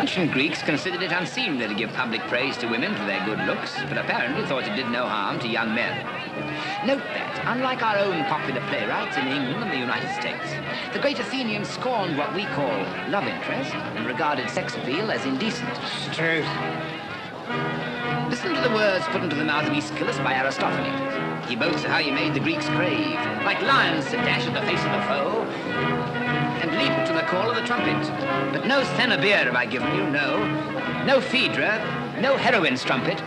ancient Greeks considered it unseemly to give public praise to women for their good looks, but apparently thought it did no harm to young men. Note that, unlike our own popular playwrights in England and the United States, the great Athenians scorned what we call love interest and regarded sex appeal as indecent. It's true. Listen to the words put into the mouth of Aeschylus by Aristophanes. He boasts of how he made the Greeks crave, like lions to dash at the face of the foe, and leap to the call of the trumpet. But no Thanabeer have I given you, no Phaedra, no heroine's trumpet.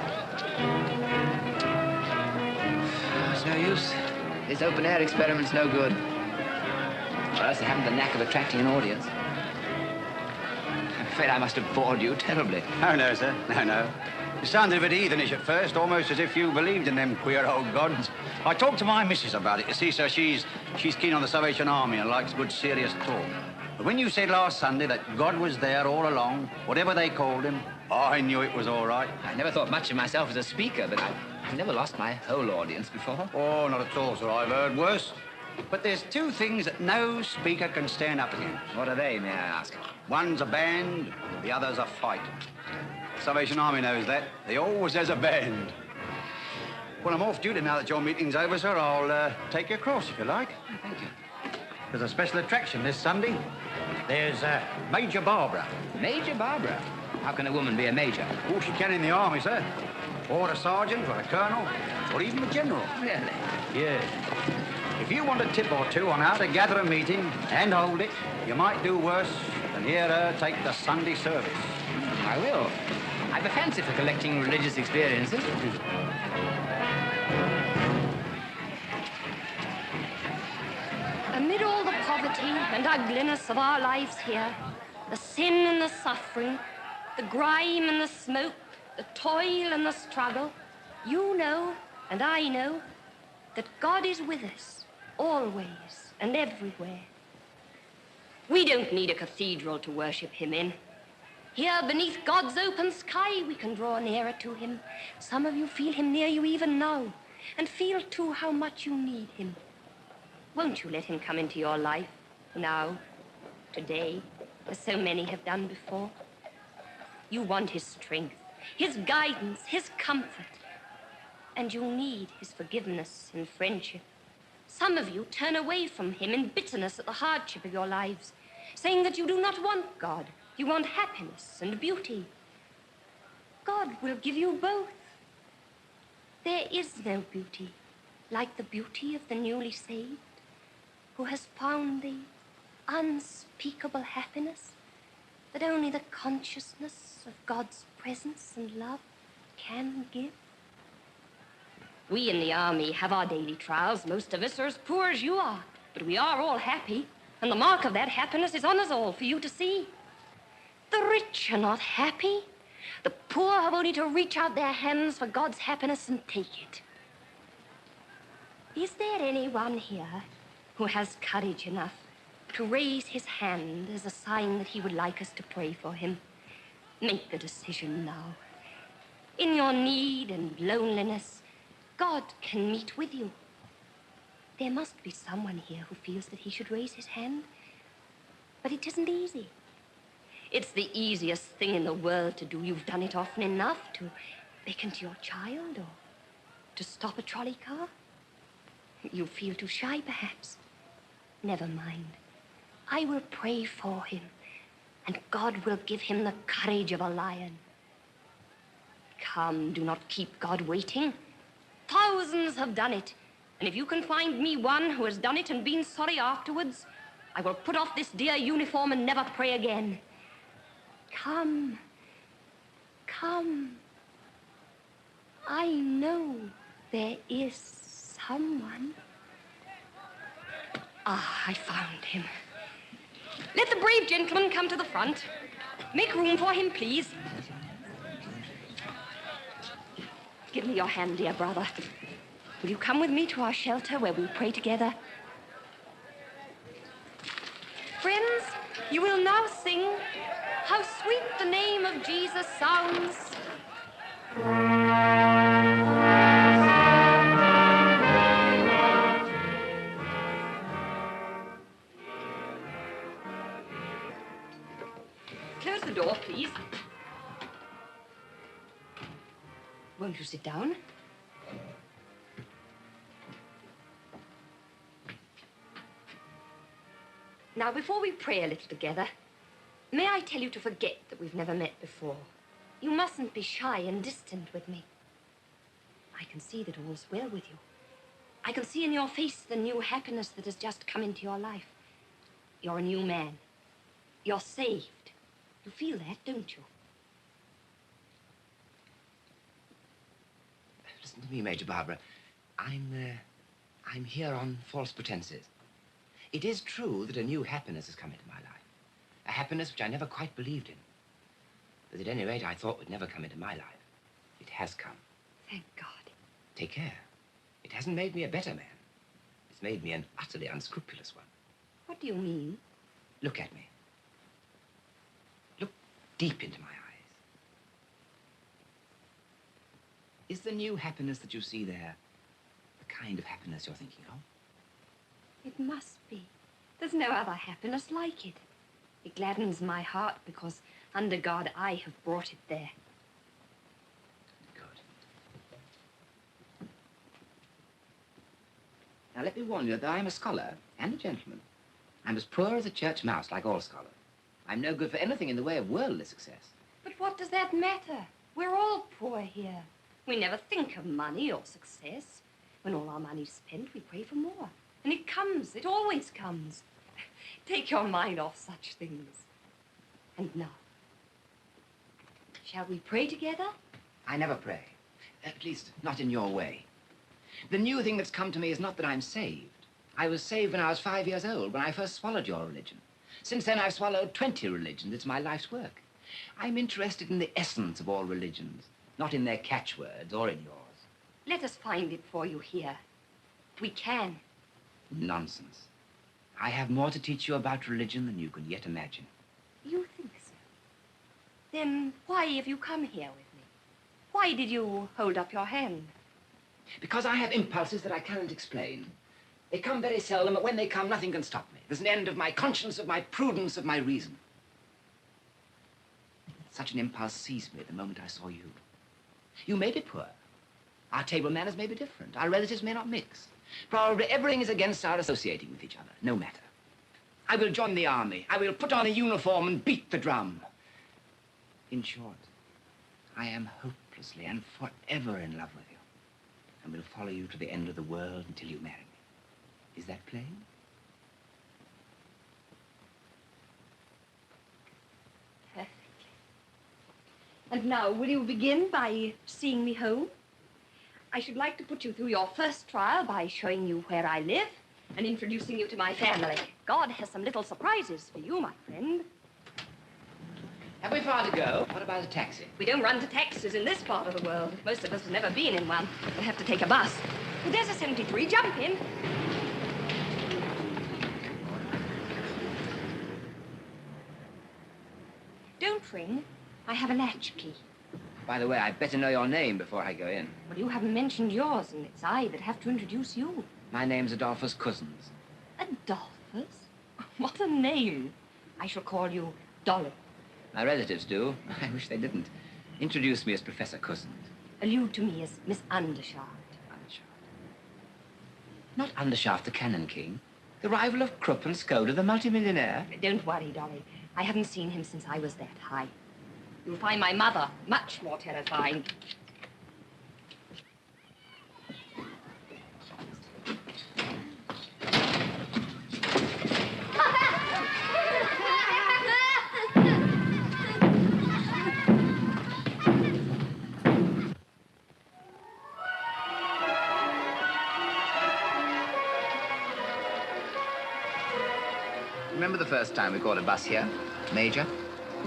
It's no use. This open-air experiment's no good. Or else they haven't the knack of attracting an audience. I'm afraid I must have bored you terribly. Oh, no, sir. No. You sounded a bit heathenish at first, almost as if you believed in them queer old gods. I talked to my missus about it. You see, sir, she's keen on the Salvation Army and likes good, serious talk. But when you said last Sunday that God was there all along, whatever they called him, I knew it was all right. I never thought much of myself as a speaker, but I've never lost my whole audience before. Oh, not at all, sir. I've heard worse. But there's two things that no speaker can stand up against. What are they, may I ask? One's a band, the other's a fight. Salvation Army knows that. They always has a band. Well, I'm off duty now that your meeting's over, sir. I'll take you across, if you like. Oh, thank you. There's a special attraction this Sunday. There's Major Barbara. Major Barbara? How can a woman be a major? Oh, she can in the army, sir. Or a sergeant, or a colonel, or even a general. Really? Yeah. If you want a tip or two on how to gather a meeting and hold it, you might do worse than hear her take the Sunday service. I will. I've a fancy for collecting religious experiences. Amid all the poverty and ugliness of our lives here, the sin and the suffering, the grime and the smoke, the toil and the struggle, you know, and I know, that God is with us, always and everywhere. We don't need a cathedral to worship him in. Here, beneath God's open sky, we can draw nearer to him. Some of you feel him near you even now, and feel, too, how much you need him. Won't you let him come into your life, now, today, as so many have done before? You want his strength, his guidance, his comfort, and you need his forgiveness and friendship. Some of you turn away from him in bitterness at the hardship of your lives, saying that you do not want God. You want happiness and beauty. God will give you both. There is no beauty like the beauty of the newly saved, who has found the unspeakable happiness that only the consciousness of God's presence and love can give. We in the army have our daily trials. Most of us are as poor as you are, but we are all happy, and the mark of that happiness is on us all for you to see. The rich are not happy. The poor have only to reach out their hands for God's happiness and take it. Is there anyone here who has courage enough to raise his hand as a sign that he would like us to pray for him? Make the decision now. In your need and loneliness, God can meet with you. There must be someone here who feels that he should raise his hand, but it isn't easy. It's the easiest thing in the world to do. You've done it often enough, to beckon to your child or to stop a trolley car. You feel too shy, perhaps. Never mind. I will pray for him, and God will give him the courage of a lion. Come, do not keep God waiting. Thousands have done it, and if you can find me one who has done it and been sorry afterwards, I will put off this dear uniform and never pray again. Come, come. I know there is someone. Ah, I found him. Let the brave gentleman come to the front. Make room for him, please. Give me your hand, dear brother. Will you come with me to our shelter where we'll pray together? Friends, you will now sing How Sweet the Name of Jesus Sounds. Close the door, please. Won't you sit down? Now, before we pray a little together, may I tell you to forget that we've never met before? You mustn't be shy and distant with me. I can see that all's well with you. I can see in your face the new happiness that has just come into your life. You're a new man. You're saved. You feel that, don't you? Listen to me, Major Barbara. I'm here on false pretenses. It is true that a new happiness has come into my life. A happiness which I never quite believed in. But at any rate, I thought would never come into my life. It has come. Thank God. Take care. It hasn't made me a better man. It's made me an utterly unscrupulous one. What do you mean? Look at me. Look deep into my eyes. Is the new happiness that you see there the kind of happiness you're thinking of? It must be. There's no other happiness like it. It gladdens my heart because, under God, I have brought it there. Good. Now, let me warn you that I'm a scholar and a gentleman. I'm as poor as a church mouse, like all scholars. I'm no good for anything in the way of worldly success. But what does that matter? We're all poor here. We never think of money or success. When all our money's spent, we pray for more. And it comes. It always comes. Take your mind off such things. And now, shall we pray together? I never pray. At least, not in your way. The new thing that's come to me is not that I'm saved. I was saved when I was 5 years old, when I first swallowed your religion. Since then, I've swallowed 20 religions. It's my life's work. I'm interested in the essence of all religions, not in their catchwords or in yours. Let us find it for you here. We can. Nonsense. I have more to teach you about religion than you can yet imagine. You think so? Then why have you come here with me? Why did you hold up your hand? Because I have impulses that I cannot explain. They come very seldom, but when they come, nothing can stop me. There's an end of my conscience, of my prudence, of my reason. Such an impulse seized me the moment I saw you. You may be poor. Our table manners may be different. Our relatives may not mix. Probably everything is against our associating with each other. No matter. I will join the army. I will put on a uniform and beat the drum. In short, I am hopelessly and forever in love with you, and will follow you to the end of the world until you marry me. Is that plain? Perfectly. And now, will you begin by seeing me home? I should like to put you through your first trial by showing you where I live and introducing you to my family. God has some little surprises for you, my friend. Have we far to go? What about a taxi? We don't run to taxis in this part of the world. Most of us have never been in one. We'll have to take a bus. Well, there's a 73. Jump in. Don't ring. I have a latchkey. By the way, I'd better know your name before I go in. Well, you haven't mentioned yours, and it's I that have to introduce you. My name's Adolphus Cusins. Adolphus? What a name. I shall call you Dolly. My relatives do. I wish they didn't. Introduce me as Professor Cusins. Allude to me as Miss Undershaft. Undershaft. Not Undershaft, the Cannon King. The rival of Krupp and Skoda, the multimillionaire. Don't worry, Dolly. I haven't seen him since I was that high. You'll find my mother much more terrifying. Remember the first time we caught a bus here, Major?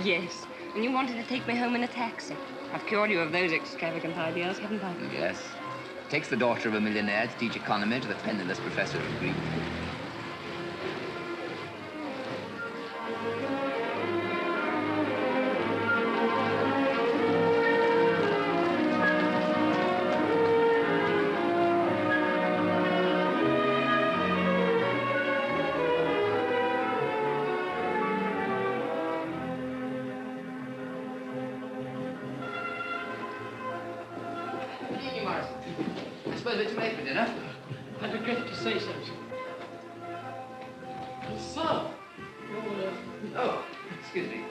Yes, and you wanted to take me home in a taxi. I've cured you of those extravagant ideas, haven't I? Yes. Takes the daughter of a millionaire to teach economy to the penniless professor of Greek. suppose we're too late for dinner? I regret to say so. So, Oh, excuse me.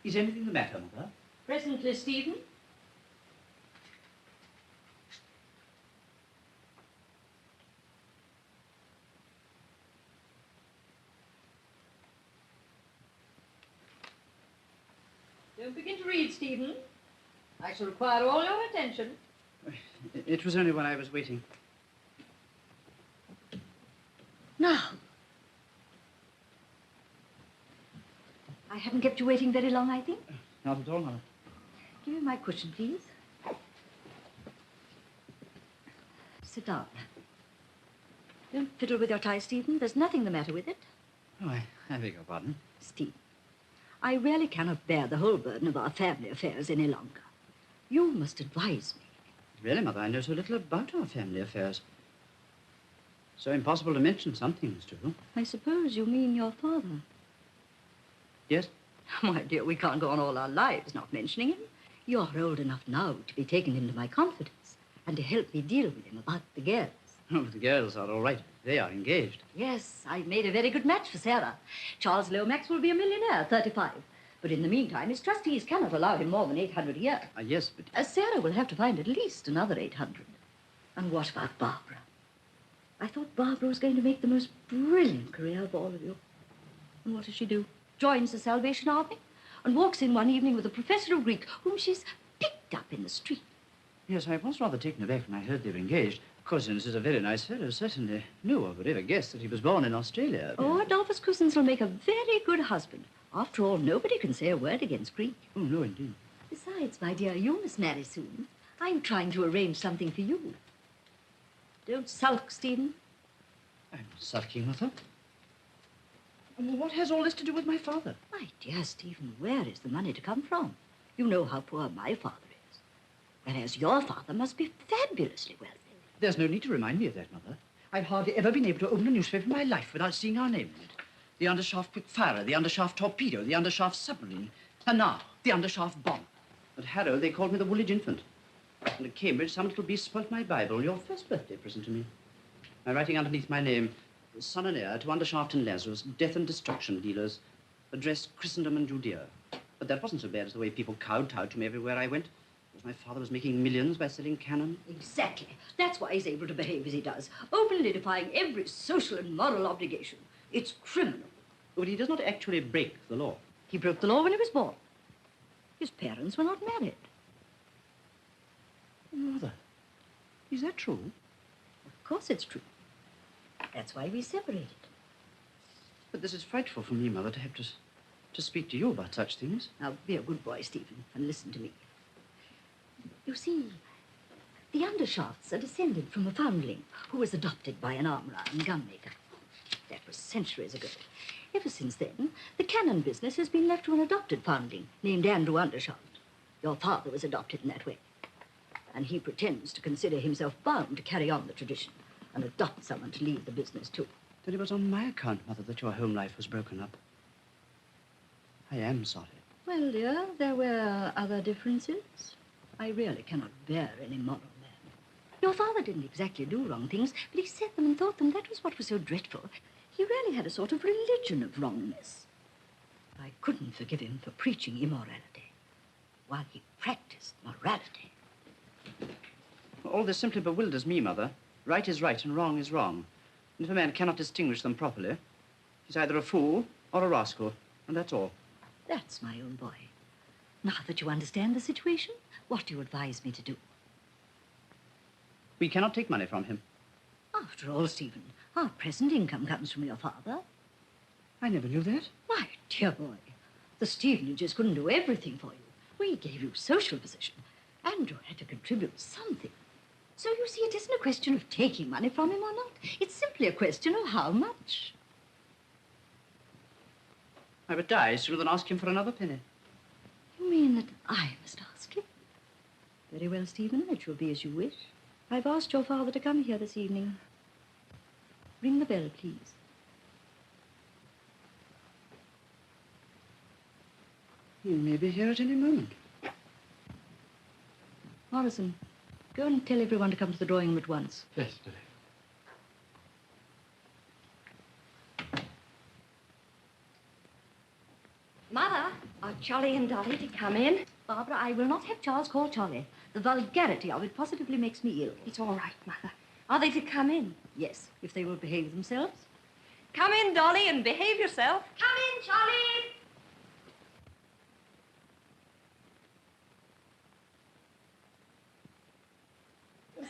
Is anything the matter, Mother? Presently, Stephen. Don't begin to read, Stephen. I shall require all your attention. It was only when I was waiting. Now. I haven't kept you waiting very long, I think. Not at all, Mother. Give me my cushion, please. Sit down. Don't fiddle with your tie, Stephen. There's nothing the matter with it. Oh, I beg your pardon. Stephen, I really cannot bear the whole burden of our family affairs any longer. You must advise me. Really, Mother, I know so little about our family affairs. So impossible to mention some things, too. I suppose you mean your father. Yes? My dear, we can't go on all our lives not mentioning him. You're old enough now to be taken into my confidence and to help me deal with him about the girls. Oh, the girls are all right. They are engaged. Yes, I've made a very good match for Sarah. Charles Lomax will be a millionaire, 35. But in the meantime, his trustees cannot allow him more than 800 a year. Yes, but... Sarah will have to find at least another 800. And what about Barbara? I thought Barbara was going to make the most brilliant career of all of you. And what does she do? Joins the Salvation Army and walks in one evening with a professor of Greek whom she's picked up in the street. Yes, I was rather taken aback when I heard they were engaged. Cusins is a very nice fellow, certainly. No one would ever guess that he was born in Australia. Oh, Adolphus Cusins will make a very good husband. After all, nobody can say a word against Greek. Oh, no, indeed. Besides, my dear, you must marry soon. I'm trying to arrange something for you. Don't sulk, Stephen. I'm not sulking, Mother. And what has all this to do with my father? My dear Stephen, where is the money to come from? You know how poor my father is. Whereas your father must be fabulously wealthy. There's no need to remind me of that, Mother. I've hardly ever been able to open a newspaper in my life without seeing our name in it. The Undershaft quick-firer, the Undershaft torpedo, the Undershaft submarine, and now the Undershaft bomb. At Harrow, they called me the Woolwich Infant. And at Cambridge, some little beast spoilt my Bible, your first birthday present to me. By writing underneath my name, son and heir to Undershaft and Lazarus, death and destruction dealers, addressed Christendom and Judea. But that wasn't so bad as the way people kowtowed to me everywhere I went. Because my father was making millions by selling cannon. Exactly. That's why he's able to behave as he does, openly defying every social and moral obligation. It's criminal. But he does not actually break the law. He broke the law when he was born. His parents were not married. Mother, is that true? Of course it's true. That's why we separated. But this is frightful for me, Mother, to have to speak to you about such things. Now, be a good boy, Stephen, and listen to me. You see, the Undershafts are descended from a foundling who was adopted by an armourer and gunmaker. That was centuries ago. Ever since then, the cannon business has been left to an adopted foundling named Andrew Undershaft. Your father was adopted in that way. And he pretends to consider himself bound to carry on the tradition and adopt someone to lead the business, too. Then it was on my account, Mother, that your home life was broken up. I am sorry. Well, dear, there were other differences. I really cannot bear any moral man. Your father didn't exactly do wrong things, but he said them and thought them. That was what was so dreadful. He really had a sort of religion of wrongness. I couldn't forgive him for preaching immorality while he practiced morality. All this simply bewilders me, Mother. Right is right and wrong is wrong. And if a man cannot distinguish them properly, he's either a fool or a rascal, and that's all. That's my own boy. Now that you understand the situation, what do you advise me to do? We cannot take money from him. After all, Stephen, our present income comes from your father. I never knew that. My dear boy, the Stevenages couldn't do everything for you. We gave you social position. Andrew had to contribute something. So you see, it isn't a question of taking money from him or not. It's simply a question of how much. I would die sooner than ask him for another penny. You mean that I must ask him? Very well, Stephen, it shall be as you wish. I've asked your father to come here this evening. Ring the bell, please. He may be here at any moment. Morrison, go and tell everyone to come to the drawing room at once. Yes, Lily. Mother, are Charlie and Dolly to come in? Barbara, I will not have Charles call Charlie. The vulgarity of it positively makes me ill. It's all right, Mother. Are they to come in? Yes, if they will behave themselves. Come in, Dolly, and behave yourself. Come in, Charlie.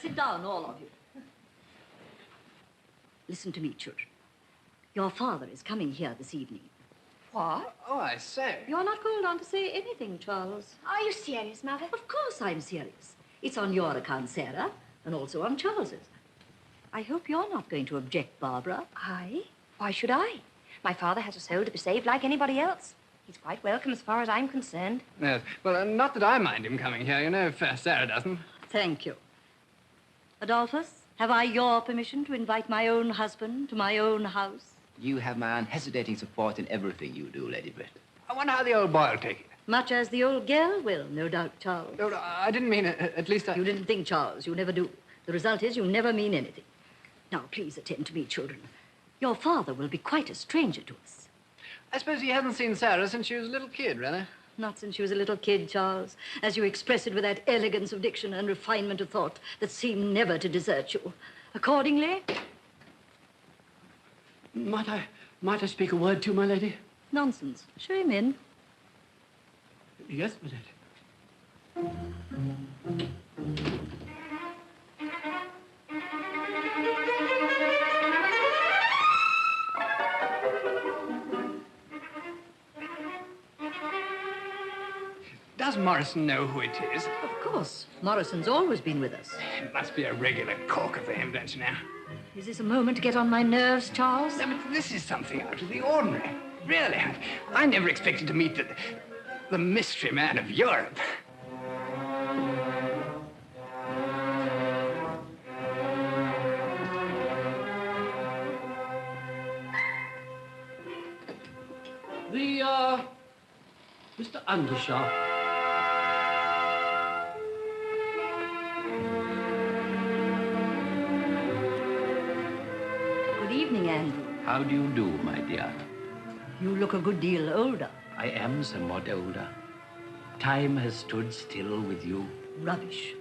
Sit down, all of you. Listen to me, children. Your father is coming here this evening. What? Oh, I say. You're not called on to say anything, Charles. Are you serious, Mother? Of course I'm serious. It's on your account, Sarah, and also on Charles's. I hope you're not going to object, Barbara. I? Why should I? My father has a soul to be saved like anybody else. He's quite welcome as far as I'm concerned. Yes. Well, not that I mind him coming here, you know, if Sarah doesn't. Thank you. Adolphus, have I your permission to invite my own husband to my own house? You have my unhesitating support in everything you do, Lady Brett. I wonder how the old boy will take it. Much as the old girl will, no doubt, Charles. No, I didn't mean it. At least I... You didn't think, Charles. You never do. The result is you never mean anything. Now, please attend to me, children. Your father will be quite a stranger to us. I suppose he hasn't seen Sarah since she was a little kid, really? Not since she was a little kid, Charles, as you express it with that elegance of diction and refinement of thought that seem never to desert you. Accordingly... Might I speak a word to you, my lady? Nonsense. Show him in. Yes, my lady. Does Morrison know who it is? Of course. Morrison's always been with us. It must be a regular corker for him, don't you know? Is this a moment to get on my nerves, Charles? No, but this is something out of the ordinary. Really, I never expected to meet the mystery man of Europe. Mr. Undershaft. Good evening, Andrew. How do you do, my dear? You look a good deal older. I am somewhat older. Time has stood still with you. Rubbish.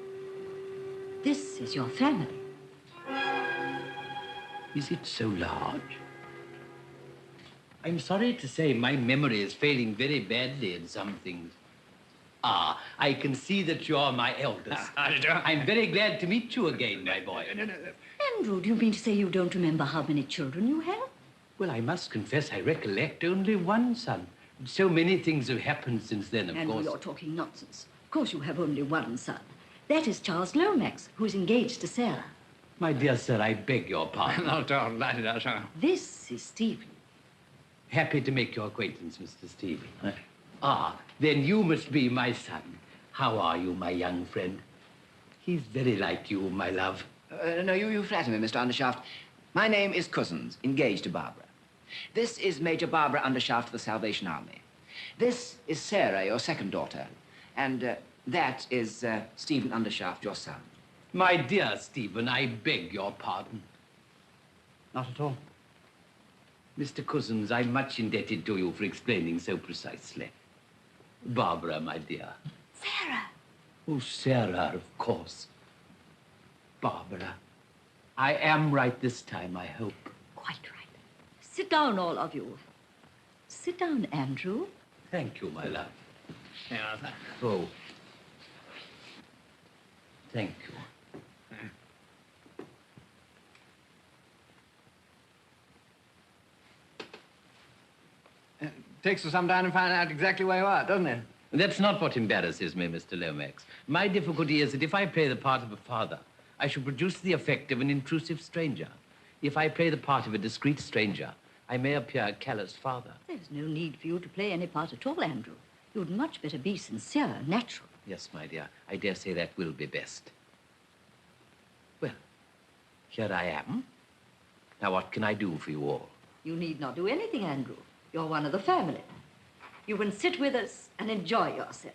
This is your family. Is it so large? I'm sorry to say my memory is failing very badly in some things. Ah, I can see that you're my eldest. I'm very glad to meet you again, my boy. Andrew, do you mean to say you don't remember how many children you have? Well, I must confess I recollect only one son. So many things have happened since then, of Andrew, course. you're talking nonsense. Of course you have only one son. That is Charles Lomax, who is engaged to Sarah. My dear sir, I beg your pardon. Not all right. This is Stephen. Happy to make your acquaintance, Mr. Stephen. Ah, then you must be my son. How are you, my young friend? He's very like you, my love. No, you flatter me, Mr. Undershaft. My name is Cusins, engaged to Barbara. This is Major Barbara Undershaft of the Salvation Army. This is Sarah, your second daughter. And that is Stephen Undershaft, your son. My dear Stephen, I beg your pardon. Not at all. Mr. Cusins, I'm much indebted to you for explaining so precisely. Barbara, my dear. Sarah. Oh, Sarah, of course. Barbara, I am right this time, I hope. Quite right. Sit down, all of you. Sit down, Andrew. Thank you, my love. Yeah, Oh. Thank you. Takes us some time to find out exactly where you are, doesn't it? That's not what embarrasses me, Mr. Lomax. My difficulty is that if I play the part of a father, I should produce the effect of an intrusive stranger. If I play the part of a discreet stranger, I may appear a callous father. There's no need for you to play any part at all, Andrew. You'd much better be sincere and natural. Yes, my dear. I dare say that will be best. Well, here I am. Now, what can I do for you all? You need not do anything, Andrew. You're one of the family. You can sit with us and enjoy yourself.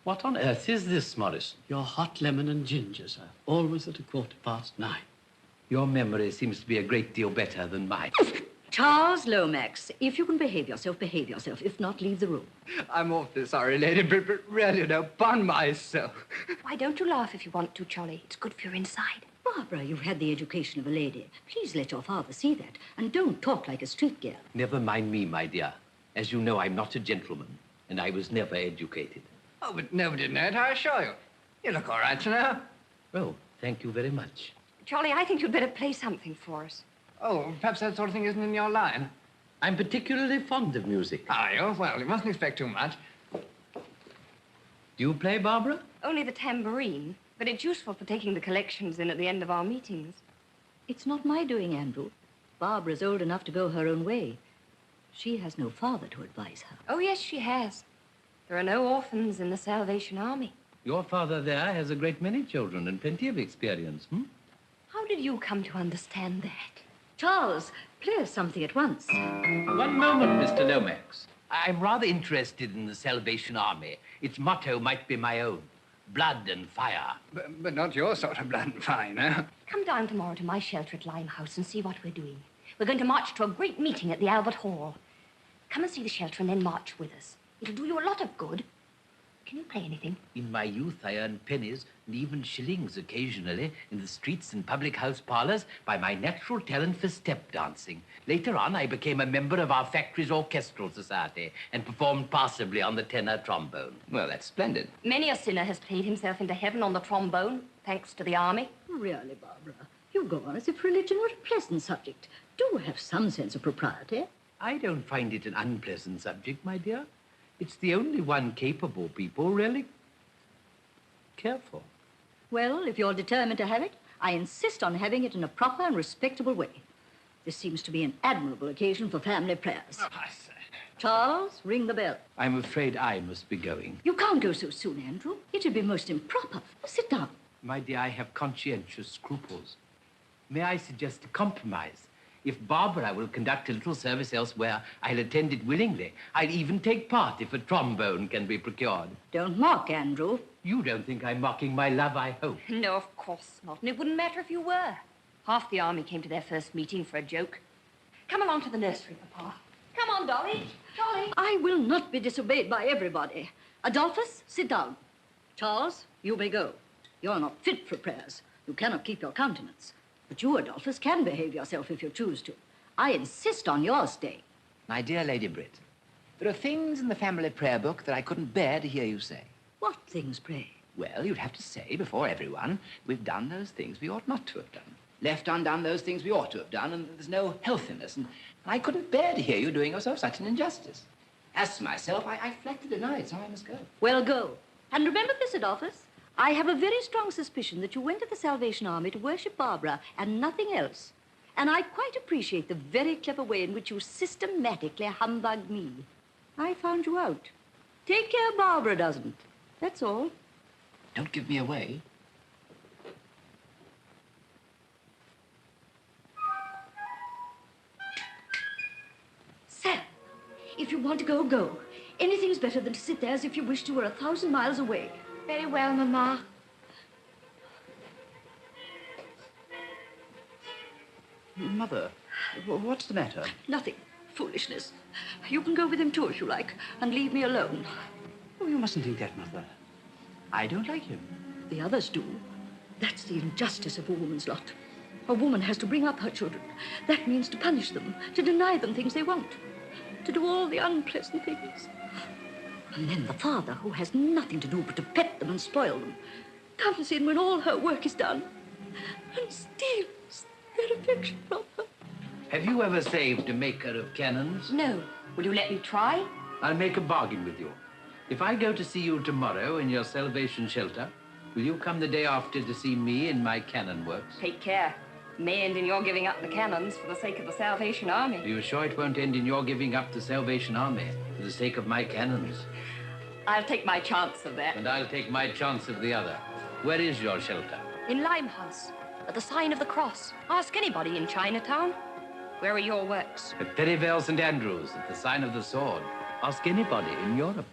What on earth is this, Morrison? Your hot lemon and ginger, sir. Always at 9:15. Your memory seems to be a great deal better than mine. Charles Lomax, if you can behave yourself, behave yourself. If not, leave the room. I'm awfully sorry, lady, but really, no, upon myself. Why don't you laugh if you want to, Charlie? It's good for your inside. Barbara, you've had the education of a lady. Please let your father see that. And don't talk like a street girl. Never mind me, my dear. As you know, I'm not a gentleman, and I was never educated. Oh, but nobody did know it, I assure you. You look all right, you know. Oh, thank you very much. Charlie, I think you'd better play something for us. Oh, perhaps that sort of thing isn't in your line. I'm particularly fond of music. Are you? Well, you mustn't expect too much. Do you play, Barbara? Only the tambourine, but it's useful for taking the collections in at the end of our meetings. It's not my doing, Andrew. Barbara's old enough to go her own way. She has no father to advise her. Oh, yes, she has. There are no orphans in the Salvation Army. Your father there has a great many children and plenty of experience, How did you come to understand that? Charles, play us something at once. One moment, Mr. Lomax. I'm rather interested in the Salvation Army. Its motto might be my own. Blood and fire. But not your sort of blood and fire, no? Come down tomorrow to my shelter at Limehouse and see what we're doing. We're going to march to a great meeting at the Albert Hall. Come and see the shelter and then march with us. It'll do you a lot of good. Can you play anything? In my youth, I earned pennies and even shillings occasionally in the streets and public house parlors by my natural talent for step dancing. Later on, I became a member of our factory's orchestral society and performed passably on the tenor trombone. Well, that's splendid. Many a sinner has played himself into heaven on the trombone, thanks to the army. Really, Barbara, you go on as if religion were a pleasant subject. Do have some sense of propriety. I don't find it an unpleasant subject, my dear. It's the only one capable people really care for. Well, if you're determined to have it, I insist on having it in a proper and respectable way. This seems to be an admirable occasion for family prayers. Oh, I say. Charles, ring the bell. I'm afraid I must be going. You can't go so soon, Andrew. It'd be most improper. Sit down. My dear, I have conscientious scruples. May I suggest a compromise? If Barbara will conduct a little service elsewhere, I'll attend it willingly. I'll even take part if a trombone can be procured. Don't mock, Andrew. You don't think I'm mocking my love, I hope. No, of course not. And it wouldn't matter if you were. Half the army came to their first meeting for a joke. Come along to the nursery, Papa. Come on, Dolly. Dolly. I will not be disobeyed by everybody. Adolphus, sit down. Charles, you may go. You're not fit for prayers. You cannot keep your countenance. But you, Adolphus, can behave yourself if you choose to. I insist on your staying. My dear Lady Britt, there are things in the family prayer book that I couldn't bear to hear you say. What things, pray? Well, you'd have to say before everyone, we've done those things we ought not to have done. Left undone those things we ought to have done, and there's no healthiness. And I couldn't bear to hear you doing yourself such an injustice. As for myself, I flatly deny it, so I must go. Well, go. And remember this, Adolphus. I have a very strong suspicion that you went to the Salvation Army to worship Barbara and nothing else. And I quite appreciate the very clever way in which you systematically humbugged me. I found you out. Take care Barbara doesn't. That's all. Don't give me away. Sam, if you want to go, go. Anything's better than to sit there as if you wished you were 1,000 miles away. Very well, Mama. Mother, what's the matter? Nothing. Foolishness. You can go with him too, if you like, and leave me alone. Oh, you mustn't think that, Mother. I don't like him. The others do. That's the injustice of a woman's lot. A woman has to bring up her children. That means to punish them, to deny them things they want, to do all the unpleasant things. And then the father, who has nothing to do but to pet them and spoil them, comes in when all her work is done and steals their affection from her. Have you ever saved a maker of cannons? No. Will you let me try? I'll make a bargain with you. If I go to see you tomorrow in your Salvation shelter, will you come the day after to see me in my cannon works? Take care. May end in your giving up the cannons for the sake of the Salvation Army. Are you sure it won't end in your giving up the Salvation Army for the sake of my cannons? I'll take my chance of that. And I'll take my chance of the other. Where is your shelter? In Limehouse, at the sign of the cross. Ask anybody in Chinatown. Where are your works? At Perivale St. Andrews, at the sign of the sword. Ask anybody in Europe.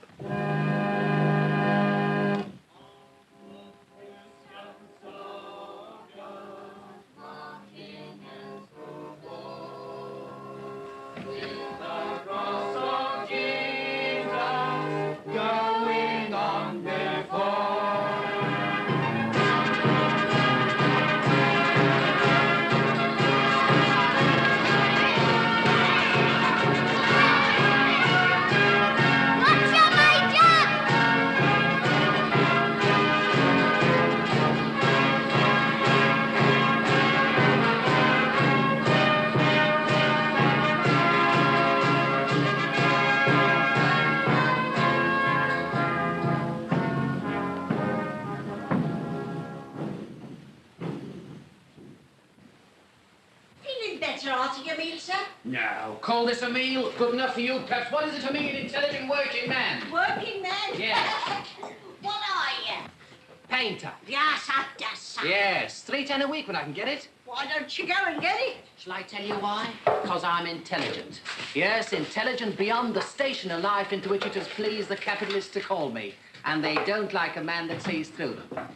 No. Call this a meal? Good enough for you, perhaps. What is it to me, an intelligent working man? Working man? Yes. What are you? Painter. Yes, I guess so. Yes. $3.10 a week when I can get it. Why don't you go and get it? Shall I tell you why? Because I'm intelligent. Yes, intelligent beyond the station of life into which it has pleased the capitalists to call me. And they don't like a man that sees through them.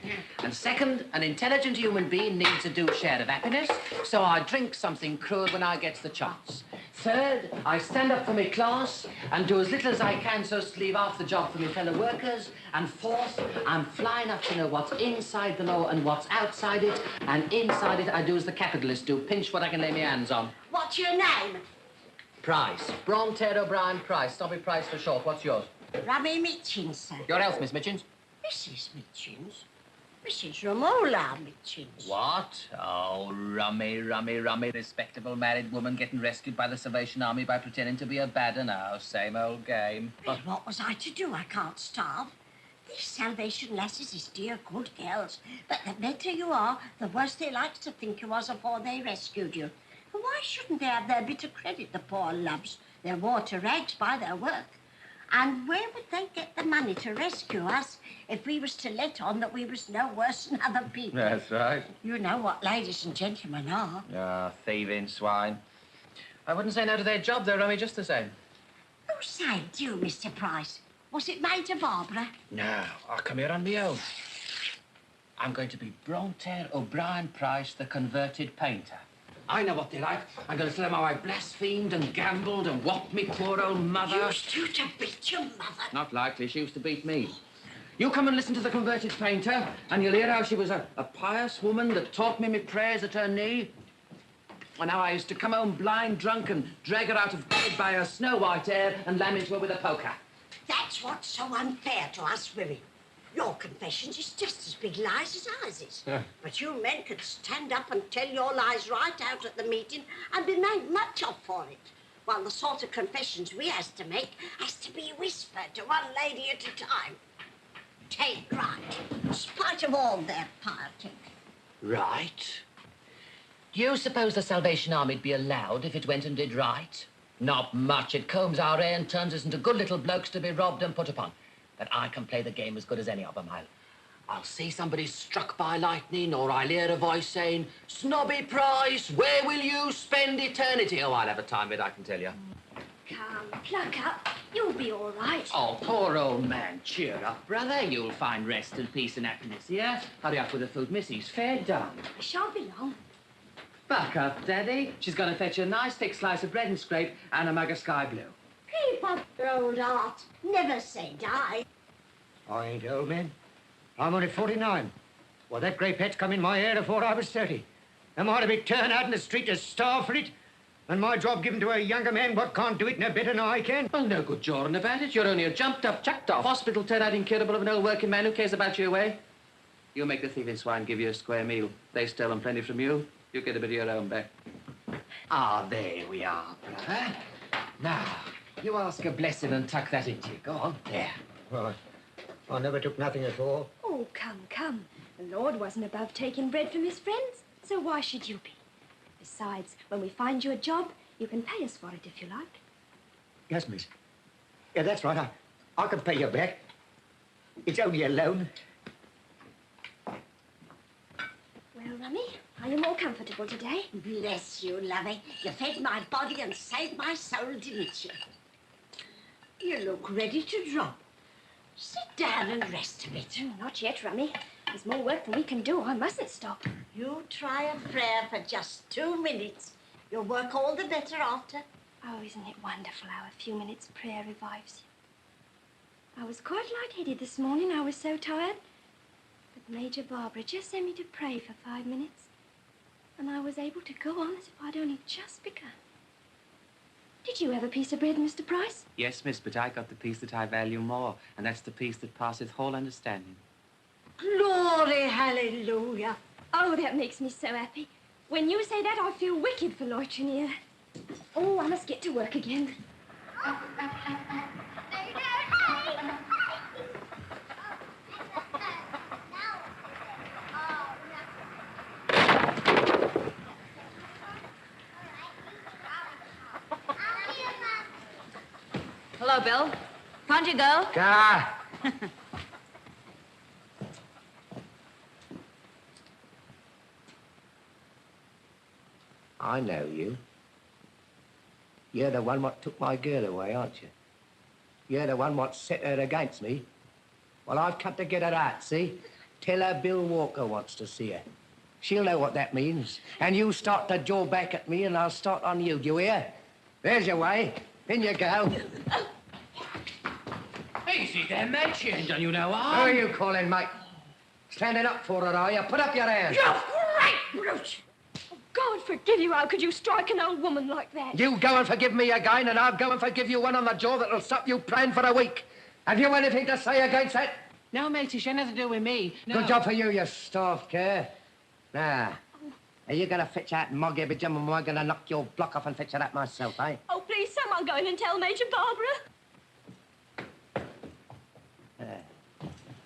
And second, an intelligent human being needs a due share of happiness, so I drink something crude when I get the chance. Third, I stand up for my class and do as little as I can so as to leave half the job for my fellow workers. And fourth, I'm flying up to know what's inside the law and what's outside it. And inside it, I do as the capitalists do, pinch what I can lay my hands on. What's your name? Price. Bronte O'Brien Price. Snobby Price for short. What's yours? Rummy Mitchins, sir. Your health, Miss Mitchins. Mrs. Mitchins? Mrs. Romola Mitchins. What? Oh, rummy, respectable married woman getting rescued by the Salvation Army by pretending to be a badder now. Same old game. Well, what was I to do? I can't starve. These Salvation lasses is dear good girls. But the better you are, the worse they likes to think you was afore they rescued you. And why shouldn't they have their bit of credit, the poor loves? They're wore to rags by their work. And where would they get the money to rescue us if we was to let on that we was no worse than other people? That's right. You know what ladies and gentlemen are. Ah, thieving swine. I wouldn't say no to their job, though, Rummy, just the same. Who saved you, Mr. Price? Was it Major Barbara? No, I'll come here on my own. I'm going to be Bronte O'Brien Price, the converted painter. I know what they like. I'm going to tell them how I blasphemed and gambled and whopped me poor old mother. Used you to beat your mother? Not likely. She used to beat me. You come and listen to the converted painter, and you'll hear how she was a pious woman that taught me my prayers at her knee. And how I used to come home blind drunk and drag her out of bed by her snow-white hair and lam into her with a poker. That's what's so unfair to us women. Your confessions is just as big lies as ours is. Yeah. But you men could stand up and tell your lies right out at the meeting and be made much of for it. While the sort of confessions we has to make has to be whispered to one lady at a time. Take right, in spite of all their piety. Right? Do you suppose the Salvation Army'd be allowed if it went and did right? Not much. It combs our hair and turns us into good little blokes to be robbed and put upon. But I can play the game as good as any of them. I'll see somebody struck by lightning, or I'll hear a voice saying, "Snobby Price, where will you spend eternity?" Oh, I'll have a time of it, I can tell you. Come, pluck up. You'll be all right. Oh, poor old man. Cheer up, brother. You'll find rest and peace and happiness here. Hurry up with the food, missus. Fair done. I shan't be long. Buck up, Daddy. She's going to fetch you a nice thick slice of bread and scrape and a mug of sky blue. Keep up your old art. Never say die. I ain't old, man. I'm only 49. Well, that grey patch come in my hair before I was 30. Am I to be turned out in the street to starve for it? And my job given to a younger man what can't do it no better than I can? Well, no good jawing about it. You're only a jumped-up, chucked-off hospital turned out incurable of an old working man who cares about your way. You make the thieving swine give you a square meal. They stolen plenty from you. You get a bit of your own back. Ah, there we are, brother. Now, you ask a blessing and tuck that into you. Go on, there. Well, I never took nothing at all. Oh, come. The Lord wasn't above taking bread from his friends, so why should you be? Besides, when we find you a job, you can pay us for it if you like. Yes, miss. Yeah, that's right. I can pay you back. It's only a loan. Well, Rummy, are you more comfortable today? Bless you, lovey. You fed my body and saved my soul, didn't you? You look ready to drop. Sit down and rest a bit. Oh, not yet, Rummy. There's more work than we can do. I mustn't stop. You try a prayer for just 2 minutes. You'll work all the better after. Oh, isn't it wonderful how a few minutes' prayer revives you? I was quite light-headed this morning. I was so tired. But Major Barbara just sent me to pray for 5 minutes. And I was able to go on as if I'd only just begun. Did you have a piece of bread, Mr. Price? Yes, miss, but I got the piece that I value more, and that's the peace that passeth whole understanding. Glory, hallelujah. Oh, that makes me so happy. When you say that, I feel wicked for loitering here. Oh, I must get to work again. Hello, Bill. Can't you go? Ah. I know you. You're the one what took my girl away, aren't you? You're the one what set her against me. Well, I've come to get her out, see? Tell her Bill Walker wants to see her. She'll know what that means. And you start to jaw back at me and I'll start on you, do you hear? There's your way. In you go. Easy there, mate. She ain't done you no harm. Who are you calling, mate? Standing up for her, are you? Put up your hand. You great brute! Oh, God forgive you. How could you strike an old woman like that? You go and forgive me again, and I'll go and forgive you one on the jaw that'll stop you praying for a week. Have you anything to say against that? No, mate, it's nothing to do with me. No. Good job for you, you staff care. Now, are you going to fetch that mug every jam, and I'm going to knock your block off and fetch her that myself, eh? Oh, please, someone go in and tell Major Barbara.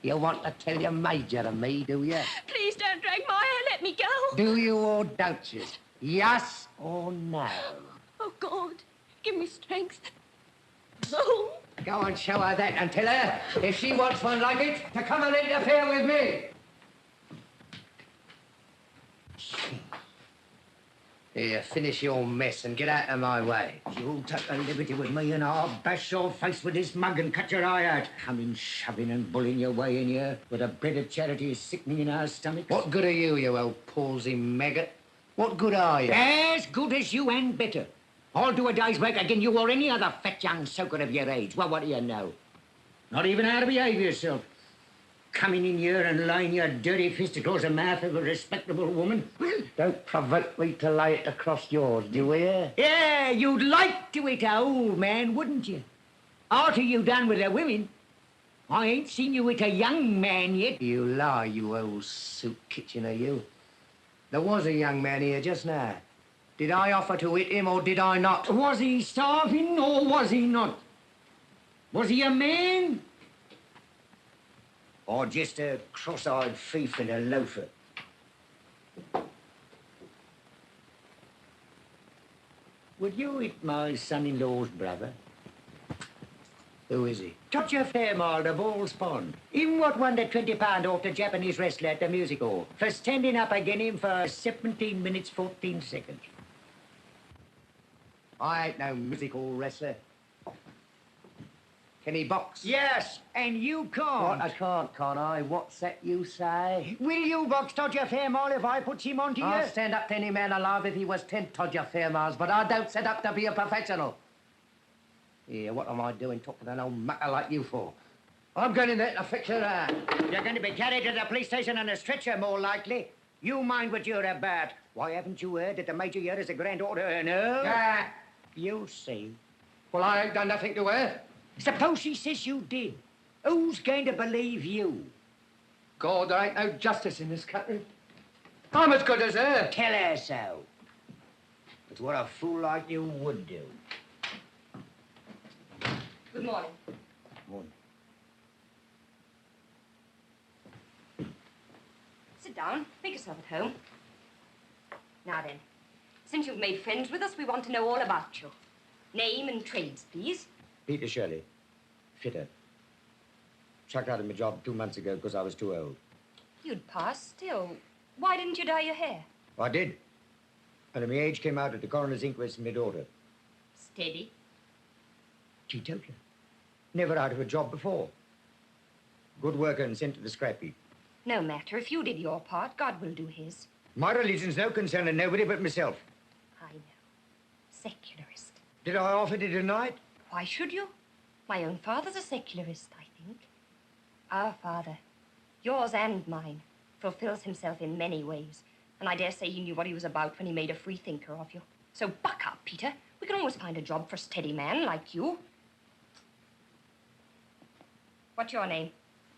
You want to tell your Major and me, do you? Please don't drag my hair. Let me go. Do you or don't you? Yes or no? Oh, God, give me strength. Oh. Go and show her that and tell her, if she wants one like it, to come and interfere with me. Here, finish your mess and get out of my way. You'll take a liberty with me and I'll bash your face with this mug and cut your eye out. Coming, shoving and bullying your way in here with a bread of charity is sickening in our stomachs. What good are you, you old palsy maggot? What good are you? As good as you and better. I'll do a day's work again you or any other fat young soaker of your age. Well, what do you know? Not even how to behave yourself. Coming in here and laying your dirty fist across the mouth of a respectable woman. Don't provoke me to lay it across yours, do you hear? Yeah, you'd like to eat a old man, wouldn't you? After you done with the women. I ain't seen you with a young man yet. You lie, you old soup kitchener, you. There was a young man here just now. Did I offer to hit him or did I not? Was he starving or was he not? Was he a man? Or just a cross-eyed thief and a loafer? Would you hit my son-in-law's brother? Who is he? Totcher Fairmall, the Ball's Pond. Him what won the £20 off the Japanese wrestler at the music hall for standing up against him for 17 minutes, 14 seconds. I ain't no musical wrestler. Can he box? Yes, and you can't. What, I can't I? What's that you say? Will you box Todger Fairmall if I put him onto you? I'll stand up to any man alive if he was 10 Todger Fairmalls, but I don't set up to be a professional. Here, what am I doing talking to an old mucker like you for? I'm going in there to fix her out. You're going to be carried to the police station on a stretcher, more likely. You mind what you're about. Why, haven't you heard that the Major here is a grand order, no? You'll see. Well, I ain't done nothing to her. Suppose she says you did. Who's going to believe you? God, there ain't no justice in this country. I'm as good as her. Tell her so. It's what a fool like you would do. Good morning. Morning. Sit down. Make yourself at home. Now then, since you've made friends with us, we want to know all about you. Name and trades, please. Peter Shirley, fitter. Chucked out of my job 2 months ago because I was too old. You'd pass still. Why didn't you dye your hair? I did. And my age came out at the coroner's inquest in my daughter. Steady. She told you. Never out of a job before. Good worker and sent to the scrap heap. No matter. If you did your part, God will do his. My religion's no concern of nobody but myself. I know. Secularist. Did I offer to deny it? Why should you? My own father's a secularist, I think. Our father, yours and mine, fulfills himself in many ways. And I dare say he knew what he was about when he made a free thinker of you. So buck up, Peter. We can always find a job for a steady man like you. What's your name?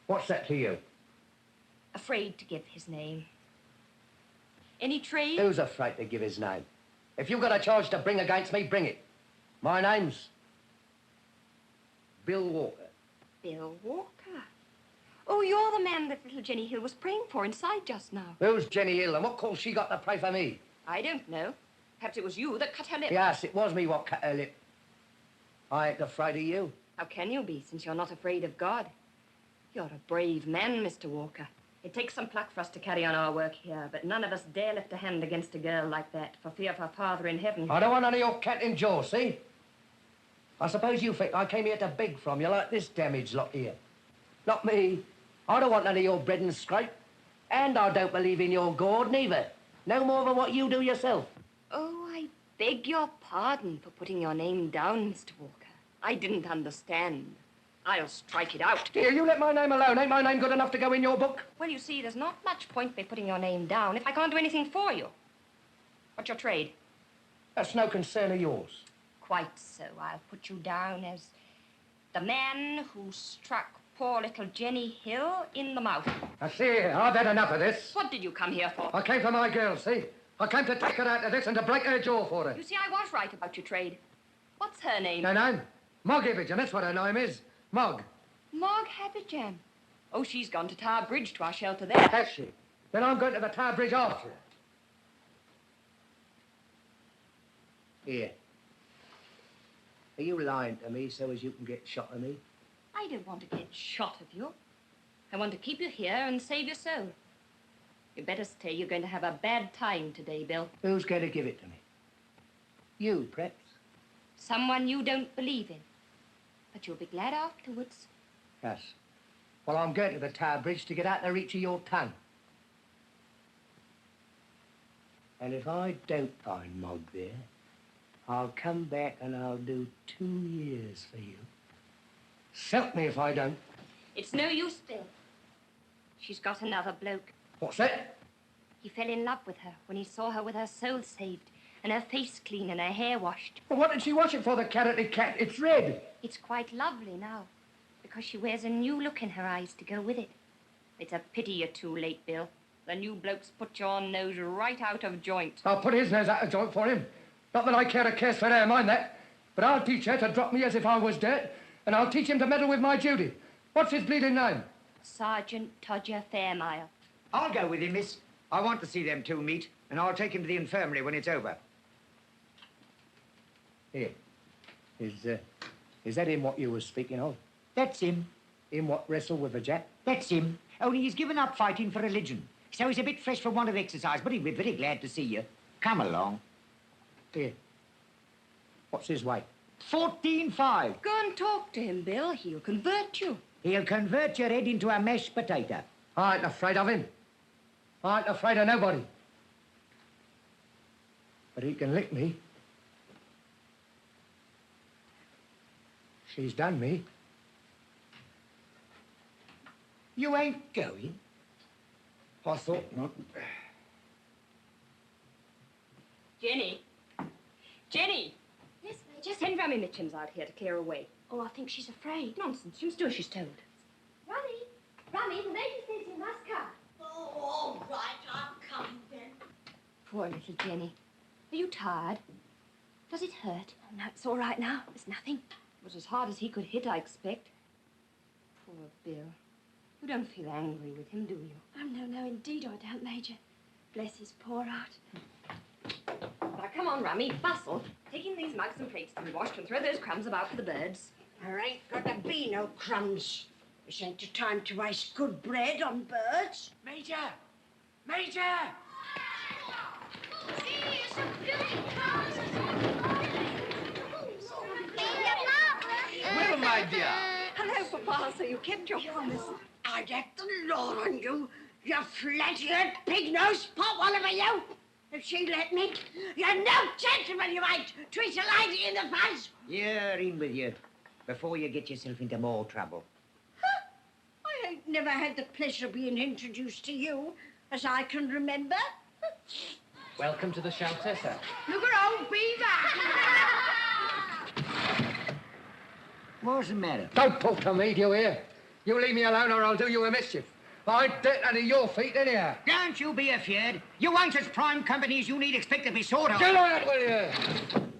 What's that to you? Afraid to give his name. Any trade? Who's afraid to give his name? If you've got a charge to bring against me, bring it. My name's Bill Walker. Bill Walker? Oh, you're the man that little Jenny Hill was praying for inside just now. Who's Jenny Hill and what call she got to pray for me? I don't know. Perhaps it was you that cut her lip. Yes, it was me what cut her lip. I ain't afraid of you. How can you be, since you're not afraid of God? You're a brave man, Mr. Walker. It takes some pluck for us to carry on our work here, but none of us dare lift a hand against a girl like that, for fear of her father in heaven. I don't want none of your cat and jaw, see? I suppose you think I came here to beg from you like this damaged lot here. Not me. I don't want none of your bread and scrape. And I don't believe in your God, neither. No more than what you do yourself. Oh, I beg your pardon for putting your name down, Mr. Walker. I didn't understand. I'll strike it out. Here, you let my name alone. Ain't my name good enough to go in your book? Well, you see, there's not much point by putting your name down if I can't do anything for you. What's your trade? That's no concern of yours. Quite so. I'll put you down as the man who struck poor little Jenny Hill in the mouth. I see, I've had enough of this. What did you come here for? I came for my girl, see? I came to take her out of this and to break her jaw for her. You see, I was right about your trade. What's her name? Her name? Mog Ibbage, and that's what her name is. Mog. Mog Habijam. Oh, she's gone to Tower Bridge to our shelter there. Has she? Then I'm going to the Tower Bridge after her. Here. Are you lying to me so as you can get shot of me? I don't want to get shot of you. I want to keep you here and save your soul. You better stay. You're going to have a bad time today, Bill. Who's going to give it to me? You, perhaps. Someone you don't believe in. But you'll be glad afterwards. Yes. Well, I'm going to the Tower Bridge to get out the reach of your tongue. And if I don't find Mog there, I'll come back and I'll do 2 years for you. Self me if I don't. It's no use, Bill. She's got another bloke. What's that? He fell in love with her when he saw her with her soul saved and her face clean and her hair washed. Well, what did she wash it for, the carroty cat? It's red. It's quite lovely now, because she wears a new look in her eyes to go with it. It's a pity you're too late, Bill. The new bloke's put your nose right out of joint. I'll put his nose out of joint for him. Not that I care a curse for her, mind that. But I'll teach her to drop me as if I was dirt, and I'll teach him to meddle with my duty. What's his bleeding name? Sergeant Todger Fairmile. I'll go with him, miss. I want to see them two meet, and I'll take him to the infirmary when it's over. Here. Is that him what you were speaking of? That's him. Him what wrestled with the Jap? That's him. Only he's given up fighting for religion. So he's a bit fresh for want of exercise, but he'll be very glad to see you. Come along. Here. What's his weight? 14.5. Go and talk to him, Bill. He'll convert you. He'll convert your head into a mashed potato. I ain't afraid of him. I ain't afraid of nobody. But he can lick me. She's done me. You ain't going? I thought not. Jenny. Jenny! Yes, Major? Send Rummy Mitchums out here to clear away. Oh, I think she's afraid. Nonsense. She'll do as she's told. Rummy, the Major says you must come. Oh, all right, I'm coming then. Poor little Jenny. Are you tired? Does it hurt? Oh, no, it's all right now. It's nothing. It was as hard as he could hit, I expect. Poor Bill. You don't feel angry with him, do you? Oh, no, indeed I don't, Major. Bless his poor heart. Now, come on, Rummy, bustle. Taking these mugs and plates to be washed and throw those crumbs about for the birds. There ain't got to be no crumbs. This ain't the time to waste good bread on birds. Major! Major! Well, my dear. Hello, Papa. So you kept your promise. I'd have the law on you, you flat-eared, pig-nosed pot-wallower, you! If she let me, you're no gentleman, you ain't! Treat a lady in the face! Yeah, in with you, before you get yourself into more trouble. Huh? I ain't never had the pleasure of being introduced to you, as I can remember. Welcome to the shelter, sir. Look at old Beaver! What's the matter? Don't talk to me, do you hear? You leave me alone or I'll do you a mischief. I ain't dirt under your feet anyhow. Don't you be afeard. You ain't as prime company as you need expect to be sort of. Get out, will you?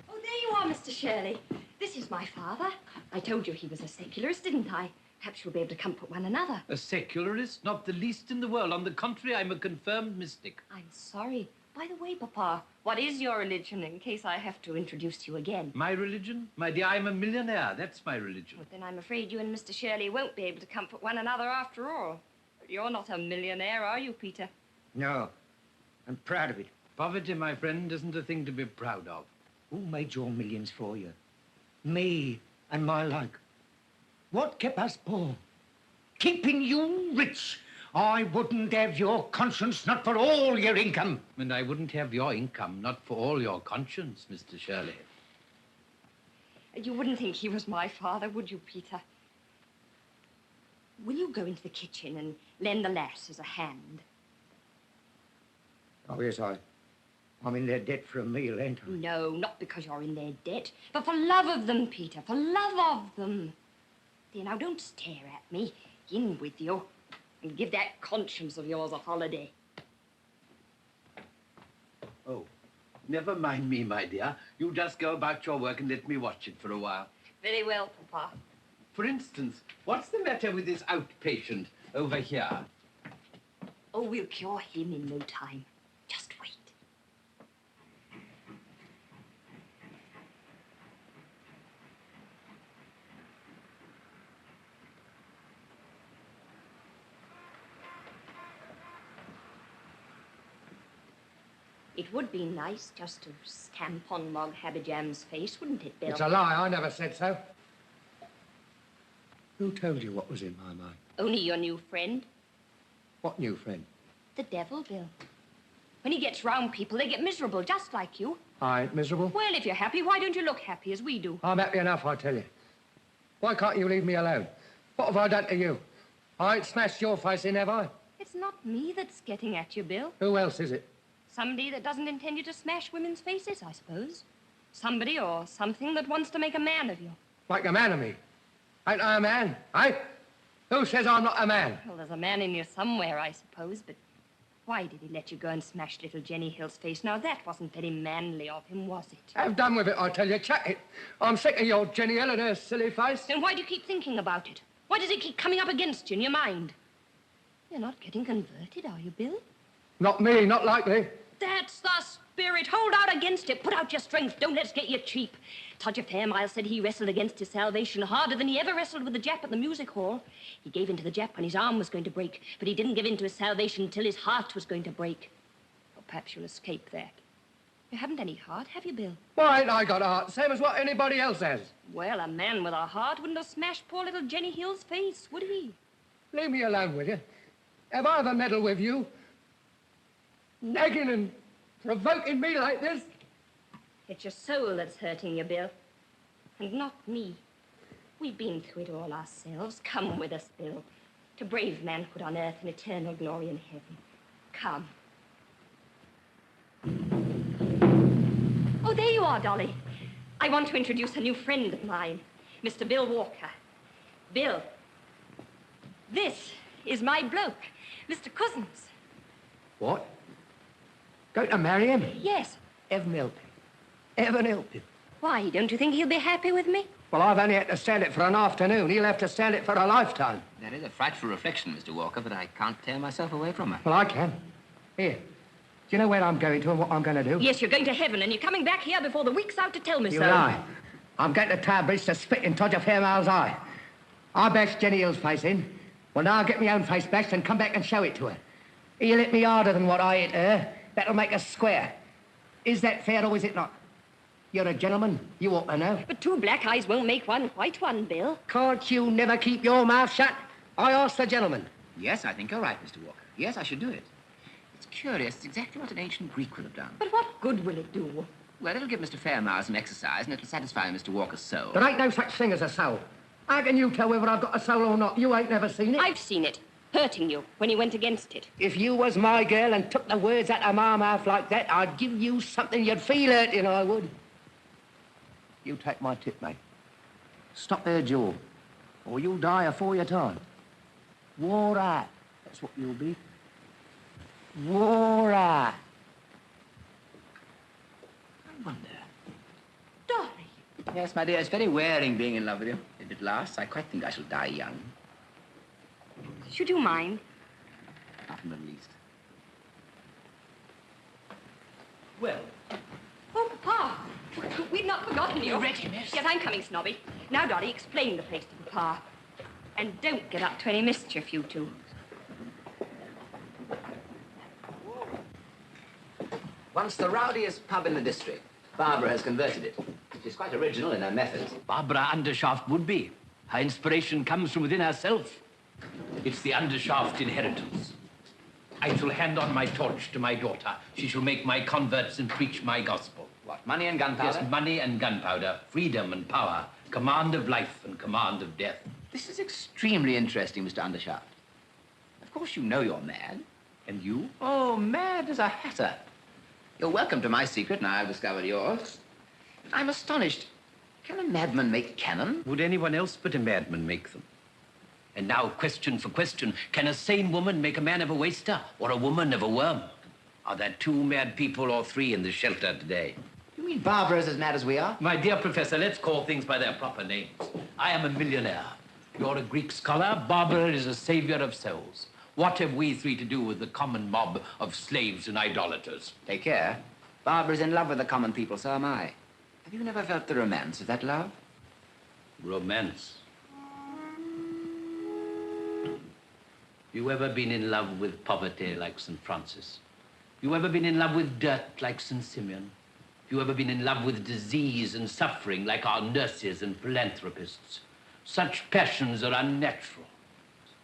Oh, there you are, Mr. Shirley. This is my father. I told you he was a secularist, didn't I? Perhaps you'll be able to comfort one another. A secularist? Not the least in the world. On the contrary, I'm a confirmed mystic. I'm sorry. By the way, Papa, what is your religion, in case I have to introduce you again? My religion? My dear, I'm a millionaire. That's my religion. Well, then I'm afraid you and Mr. Shirley won't be able to comfort one another after all. You're not a millionaire, are you, Peter? No. I'm proud of it. Poverty, my friend, isn't a thing to be proud of. Who made your millions for you? Me and my like. What kept us poor? Keeping you rich. I wouldn't have your conscience, not for all your income. And I wouldn't have your income, not for all your conscience, Mr. Shirley. You wouldn't think he was my father, would you, Peter? Will you go into the kitchen and lend the lasses a hand? Oh, yes, I'm in their debt for a meal, ain't I? No, not because you're in their debt, but for love of them, Peter, for love of them. There, now, don't stare at me. In with you. And give that conscience of yours a holiday. Oh, never mind me, my dear. You just go about your work and let me watch it for a while. Very well, Papa. For instance, what's the matter with this outpatient over here? Oh, we'll cure him in no time. Just wait. It would be nice just to stamp on Mog Habijam's face, wouldn't it, Bill? It's a lie. I never said so. Who told you what was in my mind? Only your new friend. What new friend? The devil, Bill. When he gets round people, they get miserable, just like you. I ain't miserable. Well, if you're happy, why don't you look happy as we do? I'm happy enough, I tell you. Why can't you leave me alone? What have I done to you? I ain't smashed your face in, have I? It's not me that's getting at you, Bill. Who else is it? Somebody that doesn't intend you to smash women's faces, I suppose. Somebody or something that wants to make a man of you. Make a man of me? Ain't I a man, eh? Who says I'm not a man? Well, there's a man in you somewhere, I suppose, but why did he let you go and smash little Jenny Hill's face? Now, that wasn't very manly of him, was it? Have done with it, I tell you. Chuck it. I'm sick of your Jenny Hill and her silly face. Then why do you keep thinking about it? Why does it keep coming up against you in your mind? You're not getting converted, are you, Bill? Not me, not likely. That's the spirit. Hold out against it. Put out your strength. Don't let's get you cheap. Todger Fairmile said he wrestled against his salvation harder than he ever wrestled with the Jap at the music hall. He gave in to the Jap when his arm was going to break, but he didn't give in to his salvation until his heart was going to break. Or perhaps you'll escape that. You haven't any heart, have you, Bill? Why ain't I got a heart? Same as what anybody else has. Well, a man with a heart wouldn't have smashed poor little Jenny Hill's face, would he? Leave me alone, will you? Have I ever meddled with you? Nagging and provoking me like this? It's your soul that's hurting you, Bill. And not me. We've been through it all ourselves. Come with us, Bill. To brave manhood on earth and eternal glory in heaven. Come. Oh, there you are, Dolly. I want to introduce a new friend of mine, Mr. Bill Walker. Bill, this is my bloke, Mr. Cusins. What? Going to marry him? Yes. Heaven help him. Heaven help him. Why, don't you think he'll be happy with me? Well, I've only had to stand it for an afternoon. He'll have to stand it for a lifetime. That is a frightful reflection, Mr. Walker, but I can't tear myself away from her. Well, I can. Here. Do you know where I'm going to and what I'm going to do? Yes, you're going to heaven, and you're coming back here before the week's out to tell me You so. lie. I'm going to Tower Bridge to spit in Todger Fairmile's eye. I bashed Jenny Hill's face in. Well, now I'll get my own face bashed and come back and show it to her. He'll hit me harder than what I hit her. That'll make us square. Is that fair or is it not? You're a gentleman. You ought to know. But two black eyes won't make one white one, Bill. Can't you never keep your mouth shut? I asked the gentleman. Yes, I think you're right, Mr. Walker. Yes, I should do it. It's curious. It's exactly what an ancient Greek would have done. But what good will it do? Well, it'll give Mr. Fairmile some exercise, and it'll satisfy Mr. Walker's soul. There ain't no such thing as a soul. How can you tell whether I've got a soul or not? You ain't never seen it. I've seen it, hurting you when he went against it. If you was my girl and took the words out of my mouth like that, I'd give you something you'd feel hurting, I would. You take my tip, mate. Stop their jaw, or you'll die afore your time. Wore out. That's what you'll be. Wore out. I wonder. Dolly. Yes, my dear, it's very wearing being in love with you. If it lasts, I quite think I shall die young. Should you mind? Not in the least. Well. Oh, Papa. We've not forgotten you. You ready, miss? Yes, I'm coming, Snobby. Now, Dolly, explain the place to Papa. And don't get up to any mischief, you two. Once the rowdiest pub in the district, Barbara has converted it. She's quite original in her methods. Barbara Undershaft would be. Her inspiration comes from within herself. It's the Undershaft inheritance. I shall hand on my torch to my daughter. She shall make my converts and preach my gospel. What, money and gunpowder? Yes, money and gunpowder, freedom and power, command of life and command of death. This is extremely interesting, Mr. Undershaft. Of course you know you're mad. And you? Oh, mad as a hatter. You're welcome to my secret, now I've discovered yours. I'm astonished. Can a madman make cannon? Would anyone else but a madman make them? And now, question for question, can a sane woman make a man of a waster or a woman of a worm? Are there 2 mad people or 3 in the shelter today? You mean Barbara's as mad as we are? My dear Professor, let's call things by their proper names. I am a millionaire. You're a Greek scholar. Barbara is a savior of souls. What have we 3 to do with the common mob of slaves and idolaters? Take care. Barbara's in love with the common people, so am I. Have you never felt the romance of that love? Romance? You ever been in love with poverty like St. Francis? You ever been in love with dirt like St. Simeon? You ever been in love with disease and suffering like our nurses and philanthropists? Such passions are unnatural.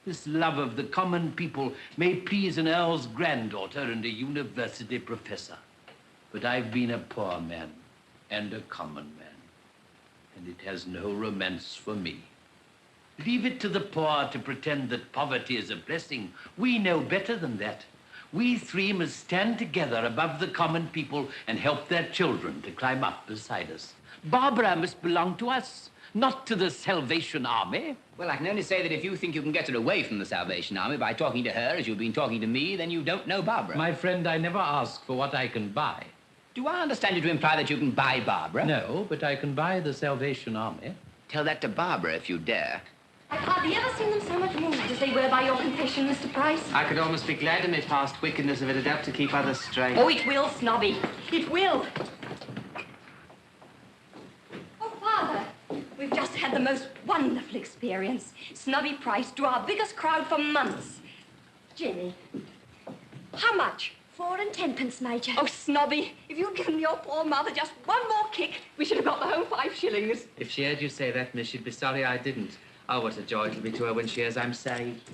This love of the common people may please an earl's granddaughter and a university professor. But I've been a poor man and a common man, and it has no romance for me. Leave it to the poor to pretend that poverty is a blessing. We know better than that. We 3 must stand together above the common people and help their children to climb up beside us. Barbara must belong to us, not to the Salvation Army. Well, I can only say that if you think you can get her away from the Salvation Army by talking to her as you've been talking to me, then you don't know Barbara. My friend, I never ask for what I can buy. Do I understand you to imply that you can buy Barbara? No, but I can buy the Salvation Army. Tell that to Barbara if you dare. I've hardly ever seen them so much moved as they were by your confession, Mr. Price. I could almost be glad in my past wickedness if it had helped to keep others straight. Oh, it will, Snobby. It will. Oh, Father, we've just had the most wonderful experience. Snobby Price drew our biggest crowd for months. Jimmy, how much? 4 and 10 pence, Major. Oh, Snobby, if you'd given your poor mother just one more kick, we should have got the whole 5 shillings. If she heard you say that, miss, she'd be sorry I didn't. Oh, what a joy it'll be to her when she hears I'm saved.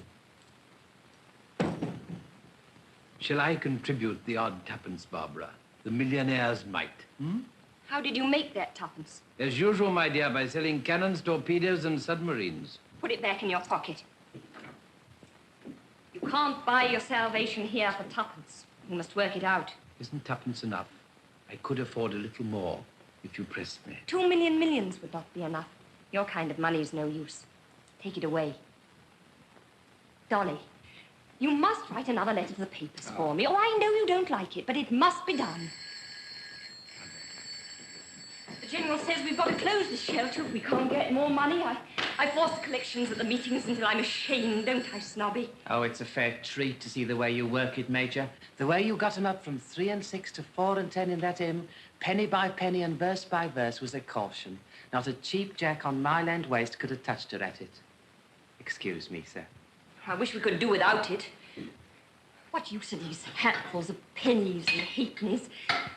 Shall I contribute the odd 2pence, Barbara? The millionaire's mite, How did you make that 2pence? As usual, my dear, by selling cannons, torpedoes, and submarines. Put it back in your pocket. You can't buy your salvation here for 2pence. You must work it out. Isn't 2pence enough? I could afford a little more if you pressed me. 2 million millions would not be enough. Your kind of money is no use. Take it away. Dolly, you must write another letter to the papers for me. Oh, I know you don't like it, but it must be done. The General says we've got to close this shelter if we can't get more money. I force the collections at the meetings until I'm ashamed, don't I, Snobby? Oh, it's a fair treat to see the way you work it, Major. The way you got 'em up from 3 and 6 to 4 and 10 in that hymn, penny by penny and verse by verse, was a caution. Not a cheap jack on Mile End Waste could have touched her at it. Excuse me, sir. I wish we could do without it. What use are these handfuls of pennies and halfpence?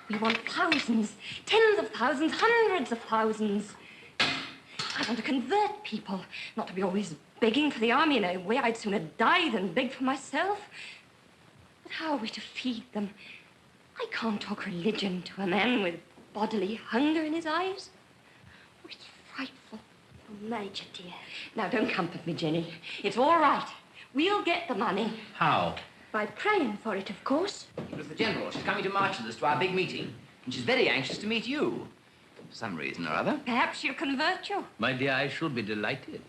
We want thousands, tens of thousands, hundreds of thousands. I want to convert people, not to be always begging for the army in a way I'd sooner die than beg for myself. But how are we to feed them? I can't talk religion to a man with bodily hunger in his eyes. Oh, it's frightful. Oh, Major, dear. Now, don't comfort me, Jenny. It's all right. We'll get the money. How? By praying for it, of course. It was the General. She's coming to march with us to our big meeting. And she's very anxious to meet you. For some reason or other. Perhaps she'll convert you. My dear, I should be delighted.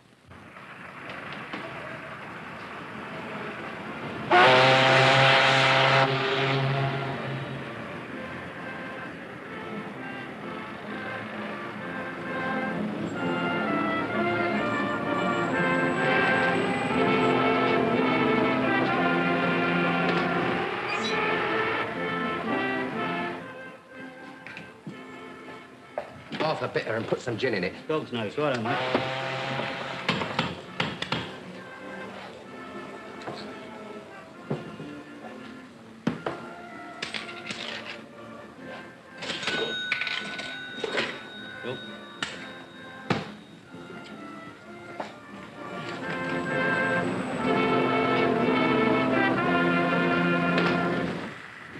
Half a bitter and put some gin in it. Dog's nose, right on, mate. Cool.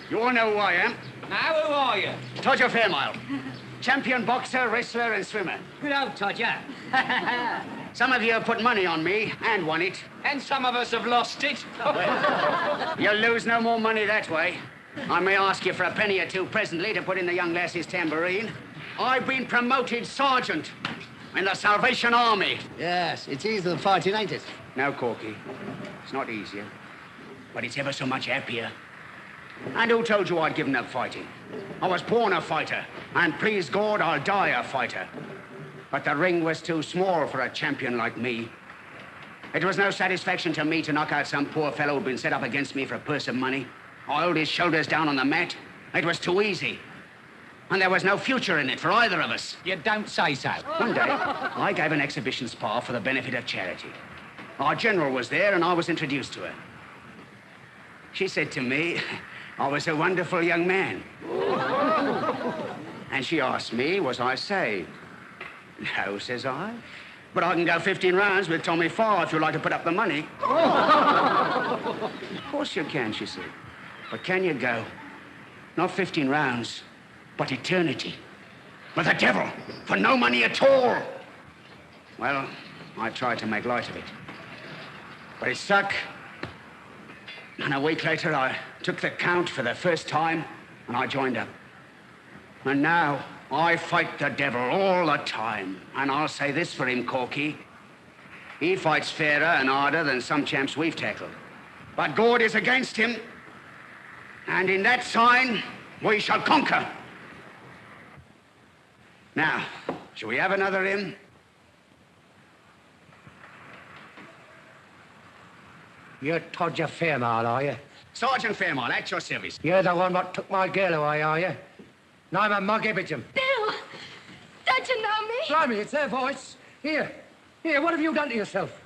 You all know who I am? Now, who are you? Todger Fairmile. Champion boxer, wrestler, and swimmer. Hello, Todger. Some of you have put money on me and won it. And some of us have lost it. You'll lose no more money that way. I may ask you for a penny or two presently to put in the young lass's tambourine. I've been promoted sergeant in the Salvation Army. Yes, it's easier than fighting, ain't it? No, Corky. It's not easier. But it's ever so much happier. And who told you I'd given up fighting? I was born a fighter, and please God, I'll die a fighter. But the ring was too small for a champion like me. It was no satisfaction to me to knock out some poor fellow who'd been set up against me for a purse of money. I held his shoulders down on the mat. It was too easy. And there was no future in it for either of us. You don't say so. One day, I gave an exhibition spar for the benefit of charity. Our general was there, and I was introduced to her. She said to me, I was a wonderful young man. And she asked me, was I saved? No, says I. But I can go 15 rounds with Tommy Farr if you like to put up the money. Of course you can, she said. But can you go? Not 15 rounds, but eternity. With the devil, for no money at all. Well, I tried to make light of it. But it stuck. And a week later, I took the count for the first time, and I joined up. And now, I fight the devil all the time. And I'll say this for him, Corky. He fights fairer and harder than some champs we've tackled. But God is against him. And in that sign, we shall conquer. Now, shall we have another hymn? You're Todger Fairmile, are you? Sergeant Fairmile, at your service. You're the one what took my girl away, are you? And I'm a mug Ibbidgem. Bill! Don't you know me? Blimey, it's their voice. Here, what have you done to yourself?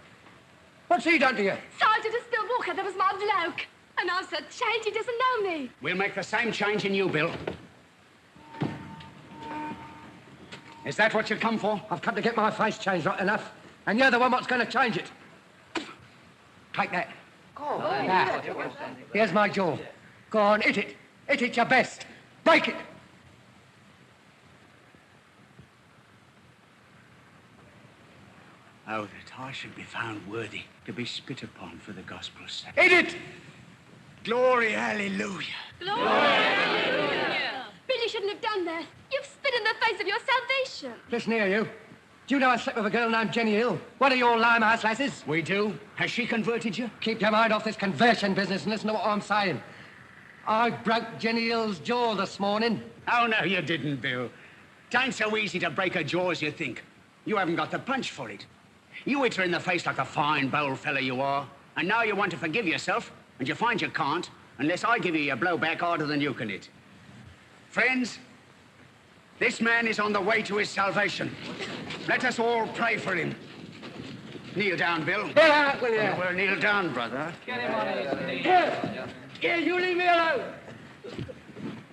What's he done to you? Sergeant is Bill Walker, that was my bloke. And I'm so changed he doesn't know me. We'll make the same change in you, Bill. Is that what you've come for? I've come to get my face changed right enough. And you're the one what's going to change it. Take that. Here's my jaw. Go on, hit it. Hit it your best. Break it. Oh, that I should be found worthy to be spit upon for the gospel's sake. Hit it! Glory, hallelujah. Glory, hallelujah. Bill, you shouldn't have done that. You've spit in the face of your salvation. Listen here, you. Do you know I slept with a girl named Jenny Hill? One of your limehouse lasses? We do. Has she converted you? Keep your mind off this conversion business and listen to what I'm saying. I broke Jenny Hill's jaw this morning. Oh, no, you didn't, Bill. It ain't so easy to break a jaw as you think. You haven't got the punch for it. You hit her in the face like a fine, bold fella you are, and now you want to forgive yourself, and you find you can't, unless I give you a blow back harder than you can hit. Friends, this man is on the way to his salvation. Let us all pray for him. Kneel down, Bill. Get out, will you? Well, kneel down, brother. Get him on his knees. Here, you leave me alone.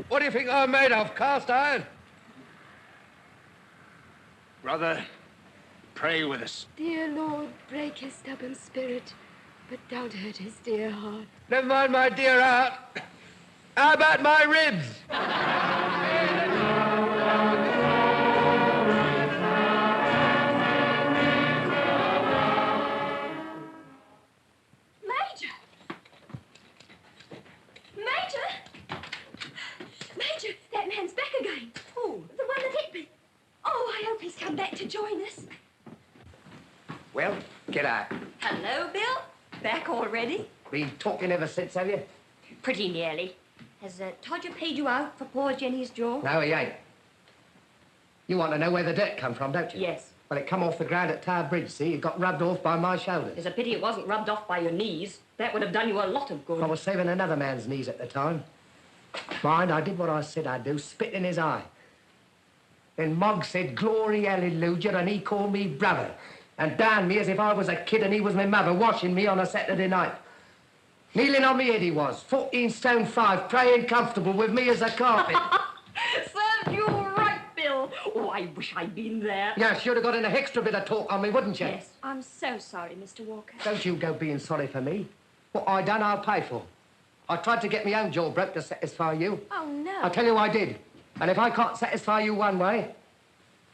What do you think I'm made of, cast iron? Brother, pray with us. Dear Lord, break his stubborn spirit, but don't hurt his dear heart. Never mind my dear heart. How about my ribs? Major! Major! Major, that man's back again. Who? The one that hit me. Oh, I hope he's come back to join us. Well, get out. Hello, Bill. Back already? Been talking ever since, have you? Pretty nearly. Has Todger paid you out for poor Jenny's jaw? No, he ain't. You want to know where the dirt come from, don't you? Yes. Well, it come off the ground at Tower Bridge, see? It got rubbed off by my shoulders. It's a pity it wasn't rubbed off by your knees. That would have done you a lot of good. I was saving another man's knees at the time. Mind, I did what I said I'd do, spit in his eye. Then Mogg said, glory, hallelujah, and he called me brother. And downed me as if I was a kid and he was my mother, washing me on a Saturday night. Kneeling on me head he was, 14 stone 5, praying comfortable with me as a carpet. Served you right, Bill. Oh, I wish I'd been there. Yeah, should have got an extra bit of talk on me, wouldn't you? Yes. I'm so sorry, Mr. Walker. Don't you go being sorry for me. What I done, I'll pay for. I tried to get my own jaw broke to satisfy you. Oh, no. I tell you I did. And if I can't satisfy you one way,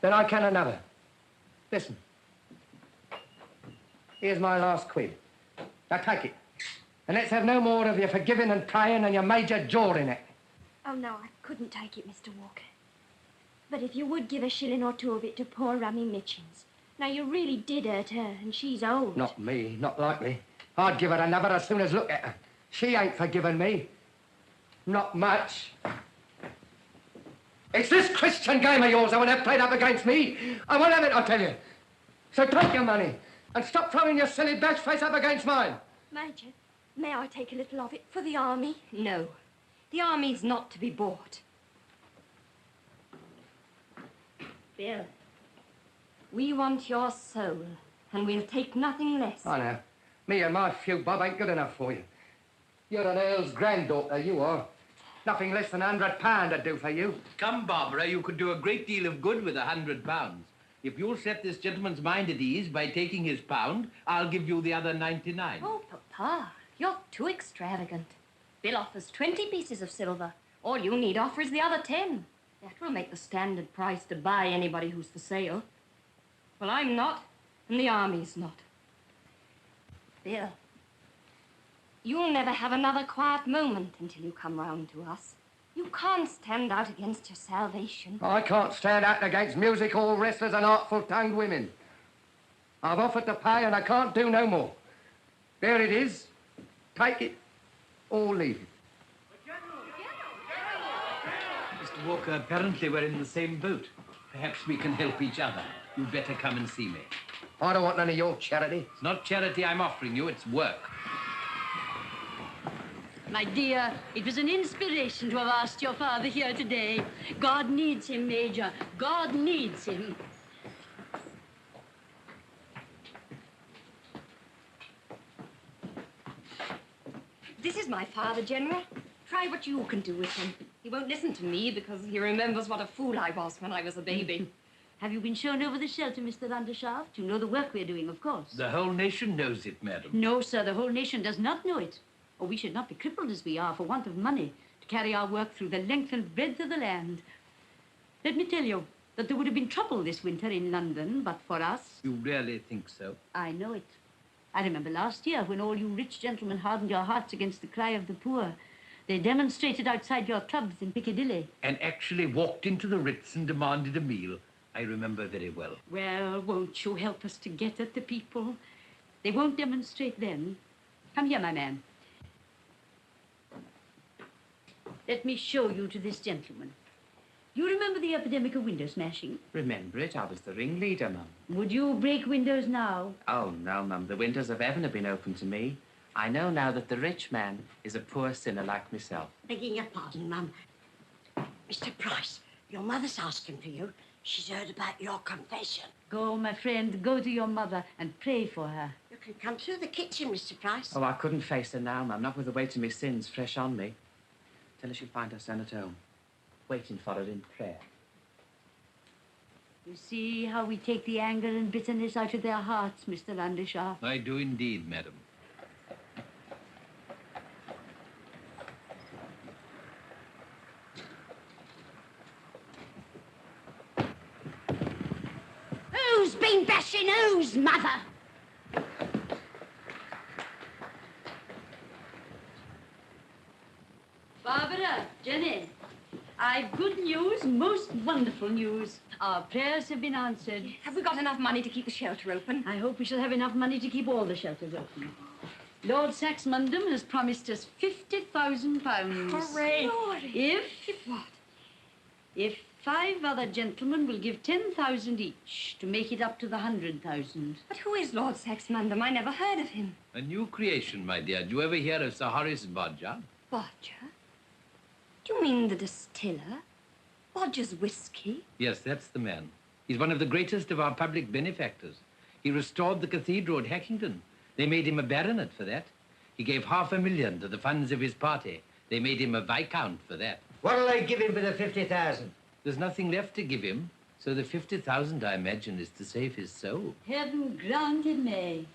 then I can another. Listen. Here's my last quid. Now take it. And let's have no more of your forgiving and praying and your major jaw in it. Oh, no, I couldn't take it, Mr. Walker. But if you would give a shilling or two of it to poor Rummy Mitchins. Now, you really did hurt her, and she's old. Not me, not likely. I'd give her another as soon as look at her. She ain't forgiven me. Not much. It's this Christian game of yours I want to have played up against me. I won't have it, I tell you. So take your money and stop throwing your silly bash face up against mine. Major, may I take a little of it for the army? No. The army's not to be bought. Bill, we want your soul, and we'll take nothing less. I know. Me and my few bob ain't good enough for you. You're an earl's granddaughter, you are. Nothing less than £100 would do for you. Come, Barbara, you could do a great deal of good with £100. If you'll set this gentleman's mind at ease by taking his £1, I'll give you the other 99. Oh, Papa, you're too extravagant. Bill offers 20 pieces of silver. All you need offer is the other 10. That will make the standard price to buy anybody who's for sale. Well, I'm not, and the army's not. Bill, you'll never have another quiet moment until you come round to us. You can't stand out against your salvation. I can't stand out against music hall wrestlers and artful-tongued women. I've offered to pay and I can't do no more. There it is. Take it or leave it. Mr. Walker, apparently we're in the same boat. Perhaps we can help each other. You'd better come and see me. I don't want none of your charity. It's not charity I'm offering you, it's work. My dear, it was an inspiration to have asked your father here today. God needs him, Major. God needs him. This is my father, General. Try what you can do with him. He won't listen to me because he remembers what a fool I was when I was a baby. Have you been shown over the shelter, Mr. Undershaft? You know the work we're doing, of course. The whole nation knows it, madam. No, sir, the whole nation does not know it. Or we should not be crippled as we are for want of money to carry our work through the length and breadth of the land. Let me tell you that there would have been trouble this winter in London, but for us... You really think so? I know it. I remember last year when all you rich gentlemen hardened your hearts against the cry of the poor. They demonstrated outside your clubs in Piccadilly. And actually walked into the Ritz and demanded a meal. I remember very well. Well, won't you help us to get at the people? They won't demonstrate then. Come here, my man. Let me show you to this gentleman. You remember the epidemic of window smashing? Remember it? I was the ringleader, Mum. Would you break windows now? Oh, no, Mum. The windows of heaven have been opened to me. I know now that the rich man is a poor sinner like myself. Begging your pardon, Mum. Mr. Price, your mother's asking for you. She's heard about your confession. Go, my friend, go to your mother and pray for her. You can come through the kitchen, Mr. Price. Oh, I couldn't face her now, ma'am, not with the weight of my sins fresh on me. Tell her she'll find her son at home, waiting for her in prayer. You see how we take the anger and bitterness out of their hearts, Mr. Undershaft. I do indeed, madam. Who's been bashing whose, Mother? Barbara, Jenny, I've good news, most wonderful news. Our prayers have been answered. Have we got enough money to keep the shelter open? I hope we shall have enough money to keep all the shelters open. Lord Saxmundham has promised us £50,000. Hooray! If 5 other gentlemen will give 10,000 each to make it up to the 100,000. But who is Lord Saxmundham? I never heard of him. A new creation, my dear. Do you ever hear of Sir Horace Bodger? Bodger? Do you mean the distiller? Bodger's whiskey? Yes, that's the man. He's one of the greatest of our public benefactors. He restored the cathedral at Hackington. They made him a baronet for that. He gave £500,000 to the funds of his party. They made him a viscount for that. What'll they give him for the 50,000? There's nothing left to give him, so the 50,000, I imagine, is to save his soul. Heaven grant it may.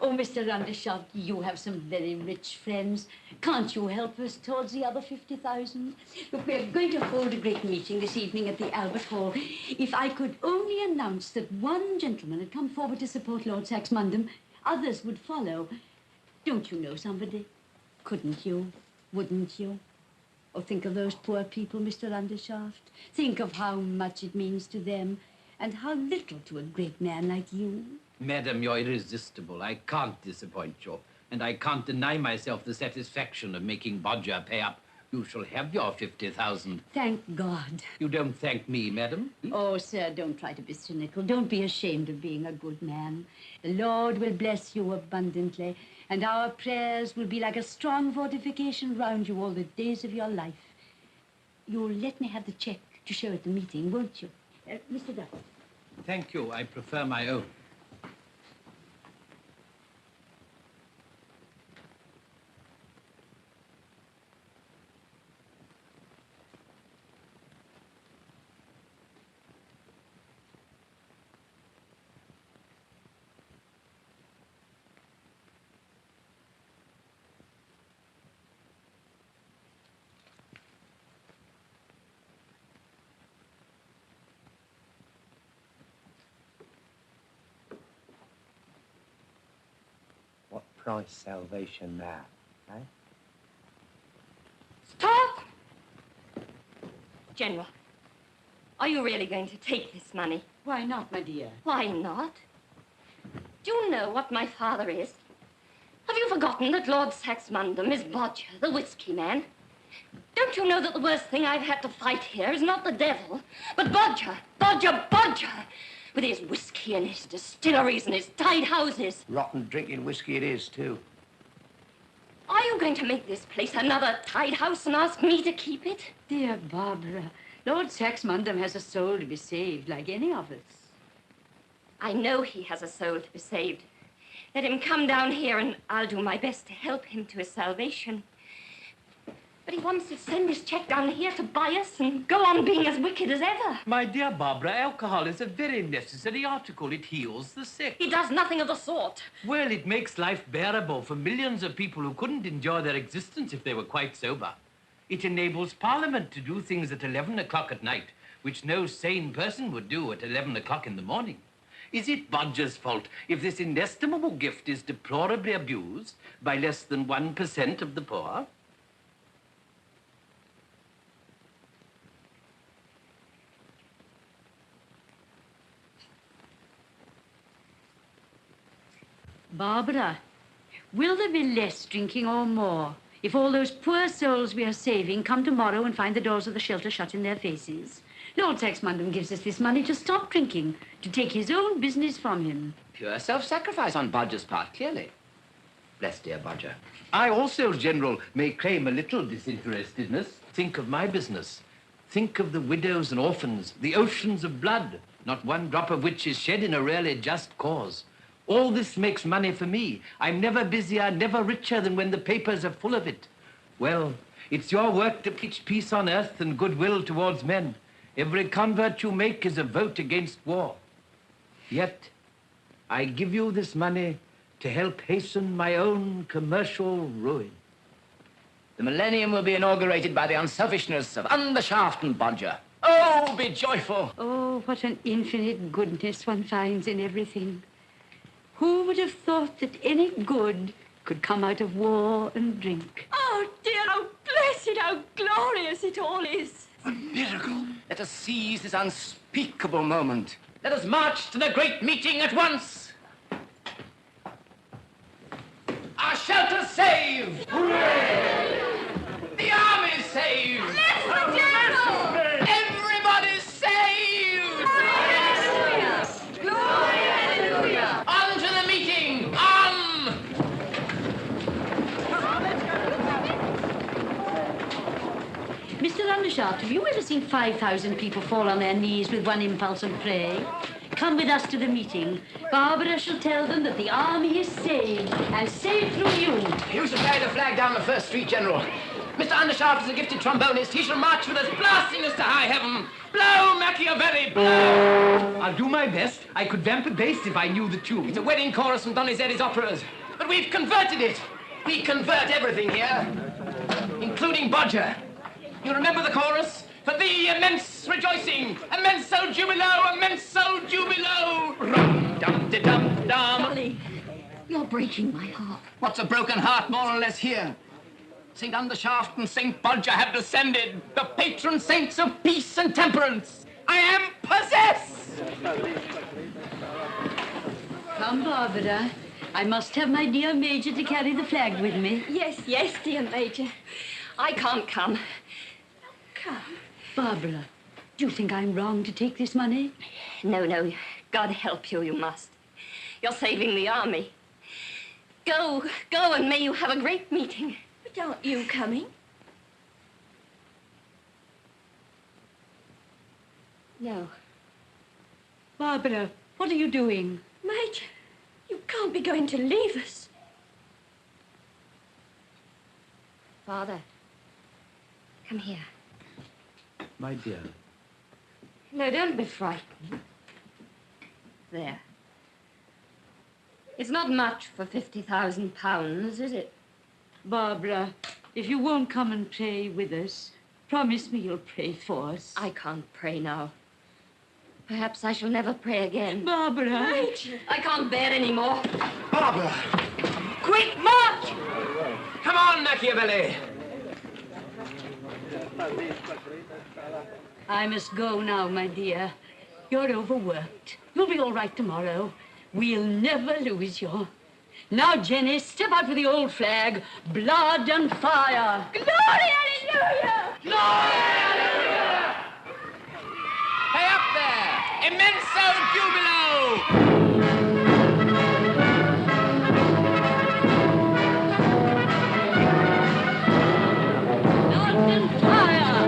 Oh, Mr. Undershaft, you have some very rich friends. Can't you help us towards the other 50,000? Look, we're going to hold a great meeting this evening at the Albert Hall. If I could only announce that one gentleman had come forward to support Lord Saxmundham, others would follow. Don't you know somebody? Couldn't you? Wouldn't you? Oh, think of those poor people, Mr. Undershaft. Think of how much it means to them and how little to a great man like you. Madam, you're irresistible. I can't disappoint you. And I can't deny myself the satisfaction of making Bodger pay up. You shall have your 50,000. Thank God. You don't thank me, madam. Oh, sir, don't try to be cynical. Don't be ashamed of being a good man. The Lord will bless you abundantly, and our prayers will be like a strong fortification round you all the days of your life. You'll let me have the cheque to show at the meeting, won't you? Mr. Duff. Thank you. I prefer my own. What price salvation now, eh? Stop! General, are you really going to take this money? Why not, my dear? Why not? Do you know what my father is? Have you forgotten that Lord Saxmundham is Bodger, the whiskey man? Don't you know that the worst thing I've had to fight here is not the devil, but Bodger, with his whiskey and his distilleries and his tied houses? Rotten drinking whiskey it is, too. Are you going to make this place another tied house and ask me to keep it? Dear Barbara, Lord Saxmundham has a soul to be saved, like any of us. I know he has a soul to be saved. Let him come down here and I'll do my best to help him to his salvation. But he wants to send his cheque down here to buy us and go on being as wicked as ever. My dear Barbara, alcohol is a very necessary article. It heals the sick. He does nothing of the sort. Well, it makes life bearable for millions of people who couldn't enjoy their existence if they were quite sober. It enables Parliament to do things at 11 o'clock at night, which no sane person would do at 11 o'clock in the morning. Is it Bodger's fault if this inestimable gift is deplorably abused by less than 1% of the poor? Barbara, will there be less drinking or more if all those poor souls we are saving come tomorrow and find the doors of the shelter shut in their faces? Lord Saxmundham gives us this money to stop drinking, to take his own business from him. Pure self-sacrifice on Bodger's part, clearly. Bless dear Bodger. I also, General, may claim a little disinterestedness. Think of my business. Think of the widows and orphans, the oceans of blood not one drop of which is shed in a really just cause. All this makes money for me. I'm never busier, never richer than when the papers are full of it. Well, it's your work to preach peace on earth and goodwill towards men. Every convert you make is a vote against war. Yet, I give you this money to help hasten my own commercial ruin. The millennium will be inaugurated by the unselfishness of Undershaft and Bodger. Oh, be joyful. Oh, what an infinite goodness one finds in everything. Who would have thought that any good could come out of war and drink? Oh, dear, how blessed, how glorious it all is. A miracle. Let us seize this unspeakable moment. Let us march to the great meeting at once. Our shelter saved! Hooray! The army's saved! Everybody's saved! Hallelujah! On to the meeting! On! Mr. Undershaft, have you ever seen 5,000 people fall on their knees with one impulse and pray? Come with us to the meeting. Barbara shall tell them that the army is saved, and saved through you. You shall carry the flag down the First Street, General. Mr. Undershaft is a gifted trombonist. He shall march with us, blasting us to high heaven. Blow, Machiavelli, blow! I'll do my best. I could vamp a bass if I knew the tune. It's a wedding chorus from Donizetti's operas. But we've converted it. We convert everything here, including Bodger. You remember the chorus? For thee, immense rejoicing, immenso jubilo, immenso jubilo. Rum-dum-de-dum-dum. Dolly, you're breaking my heart. What's a broken heart, more or less, here? St. Undershaft and St. Bodger have descended, the patron saints of peace and temperance. I am possessed! Come, Barbara. I must have my dear Major to carry the flag with me. Yes, yes, dear Major. I can't come. Come. Barbara, do you think I'm wrong to take this money? No, no. God help you, you must. You're saving the army. Go, go, and may you have a great meeting. But aren't you coming? No. Barbara, what are you doing? Major, you can't be going to leave us. Father, come here. My dear. No, don't be frightened. There. It's not much for £50,000, is it? Barbara, if you won't come and pray with us, promise me you'll pray for us. I can't pray now. Perhaps I shall never pray again. Barbara! Major! I can't bear any more. Barbara! Quick, march! Come on, Machiavelli! I must go now, my dear. You're overworked. You'll be all right tomorrow. We'll never lose you. Now, Jenny, step out with the old flag. Blood and fire. Glory, hallelujah! Glory, hallelujah! Hey, up there! Immenso jubilo! Blood and fire.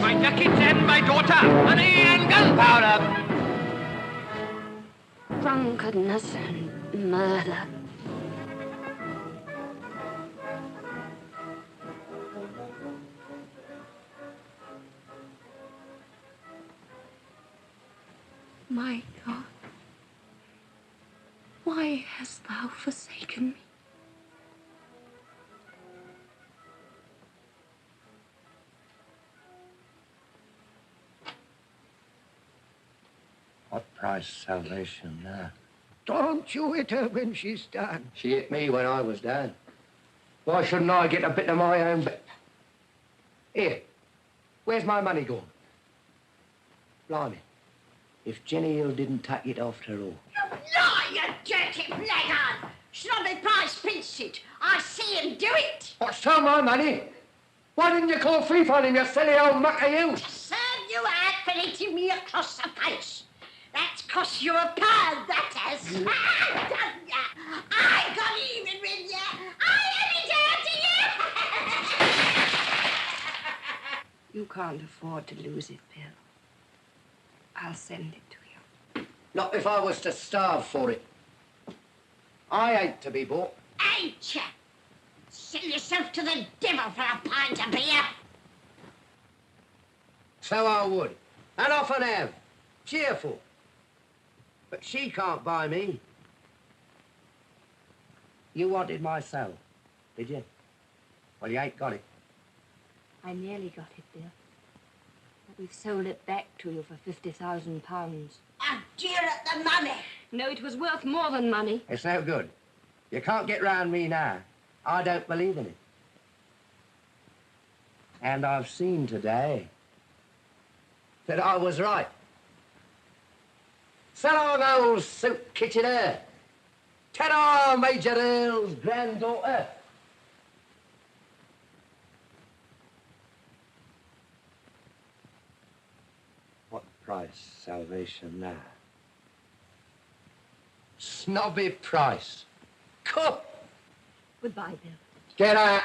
My ducats and my daughter, honey and gunpowder. Drunkenness and murder. My God, why hast thou forsaken me? What price salvation now? Don't you hit her when she's done. She hit me when I was down. Why shouldn't I get a bit of my own bit? Here, where's my money gone? Blimey, if Jenny Hill didn't take it after all. You lie, you dirty blackguard! Snobby Price pinched it. I see him do it. What's to my money? Why didn't you call thief on him, you silly old mucker, you? Serve you out for hitting me across the face. That's cost you £1, that has. I got even with you. I let it out to you. You can't afford to lose it, Bill. I'll send it to you. Not if I was to starve for it. I ain't to be bought. Ain't ya? Sell yourself to the devil for a pint of beer. So I would, and often have. Cheerful. But she can't buy me. You wanted my soul, did you? Well, you ain't got it. I nearly got it, Bill. But we've sold it back to you for £50,000. A dear at the money. No, it was worth more than money. It's no good. You can't get round me now. I don't believe in it. And I've seen today that I was right. So long, old soup kitchener. Ta-ra, Major Earl's granddaughter. What price salvation now? Snobby price. Come. Goodbye, Bill. Get out.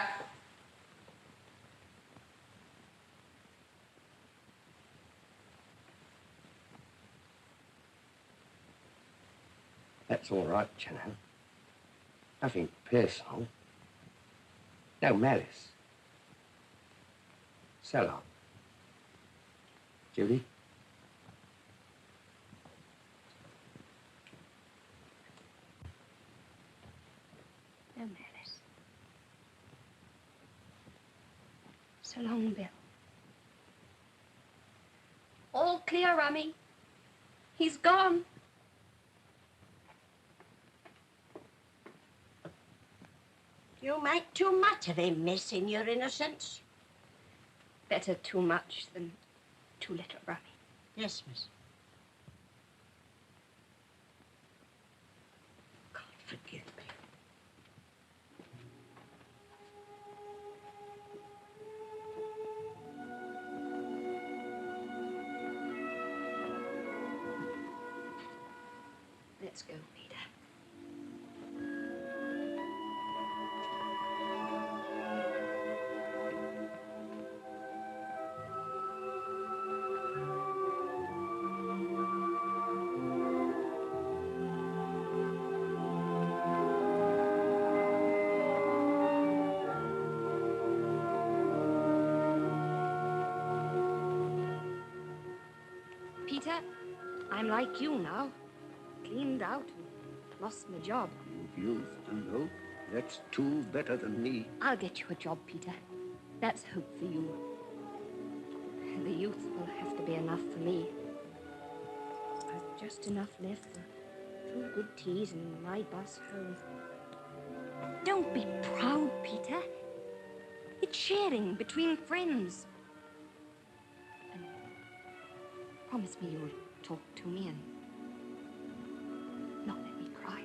That's all right, you know. Nothing personal. No malice. So long. Judy? No malice. So long, Bill. All clear, Rummy. He's gone. You make too much of him, miss, in your innocence. Better too much than too little, Rummy. Yes, miss. God forgive me. Let's go, Peter. Peter, I'm like you now. Cleaned out and lost my job. Youth and hope, that's two better than me. I'll get you a job, Peter. That's hope for you. The youth will have to be enough for me. I've just enough left for 2 good teas and my bus home. Don't be proud, Peter. It's sharing between friends. And promise me you'll talk to me and not let me cry.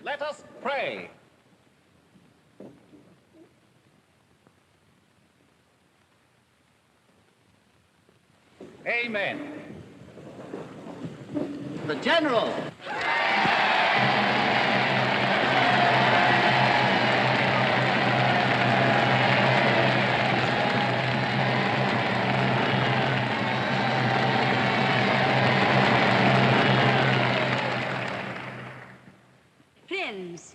Let us pray. Amen. The General. Friends,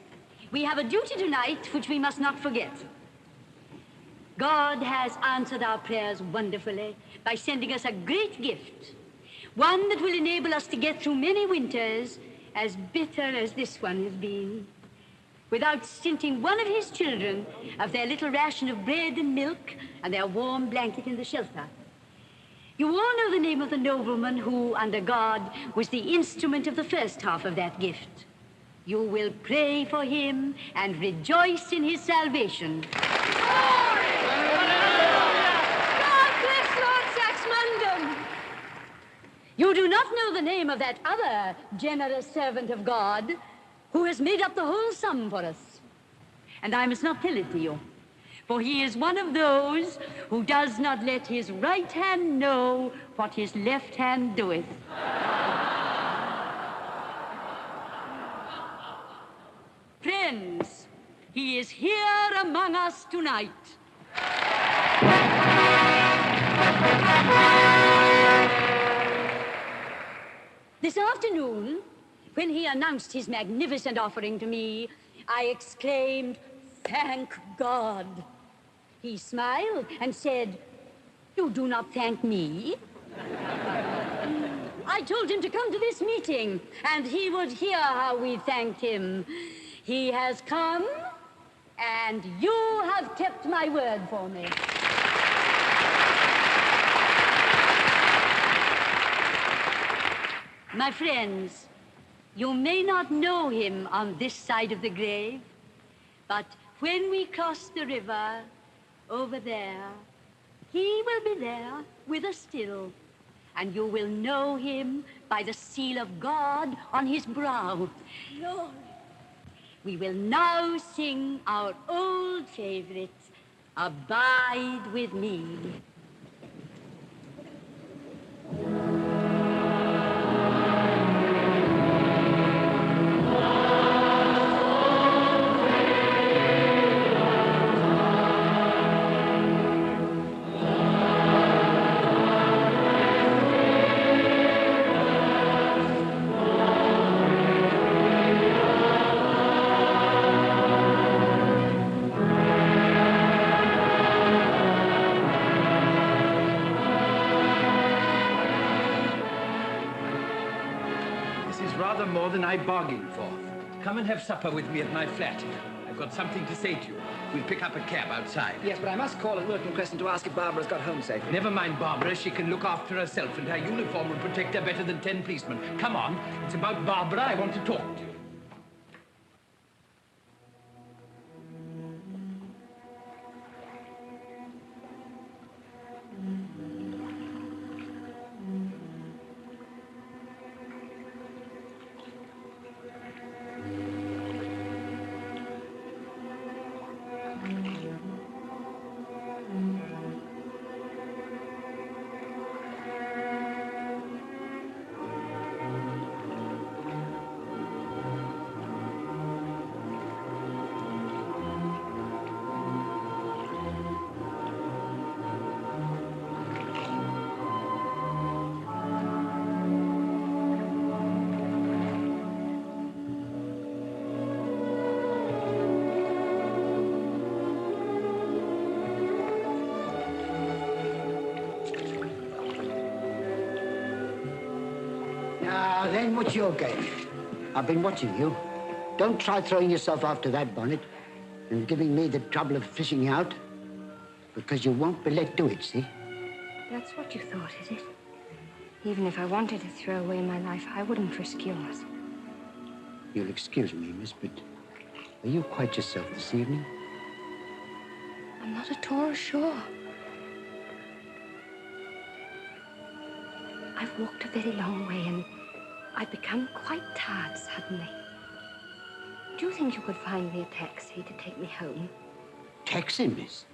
we have a duty tonight which we must not forget. God has answered our prayers wonderfully by sending us a great gift, one that will enable us to get through many winters as bitter as this one has been. without stinting one of his children of their little ration of bread and milk and their warm blanket in the shelter. You all know the name of the nobleman who, under God, was the instrument of the first half of that gift. You will pray for him and rejoice in his salvation. God bless Lord Saxmundham. You do not know the name of that other generous servant of God who has made up the whole sum for us. And I must not tell it to you, for he is one of those who does not let his right hand know what his left hand doeth. Friends, he is here among us tonight. This afternoon, when he announced his magnificent offering to me, I exclaimed, "Thank God." He smiled and said, "You do not thank me." I told him to come to this meeting, and he would hear how we thanked him. He has come, and you have kept my word for me. My friends, you may not know him on this side of the grave, but when we cross the river over there, he will be there with us still, and you will know him by the seal of God on his brow. Lord. We will now sing our old favorite, "Abide with Me." More than I bargained for. Come and have supper with me at my flat. I've got something to say to you. We'll pick up a cab outside. Yes, but I must call at Wilton Crescent to ask if Barbara's got home safely. Never mind Barbara. She can look after herself, and her uniform will protect her better than 10 policemen. Come on. It's about Barbara I want to talk to you. Now, then, what's your game? I've been watching you. Don't try throwing yourself after that bonnet and giving me the trouble of fishing out, because you won't be let do it, see? That's what you thought, is it? Even if I wanted to throw away my life, I wouldn't risk yours. You'll excuse me, miss, but are you quite yourself this evening? I'm not at all sure. I've walked a very long way, and I've become quite tired suddenly. Do you think you could find me a taxi to take me home? Taxi, miss?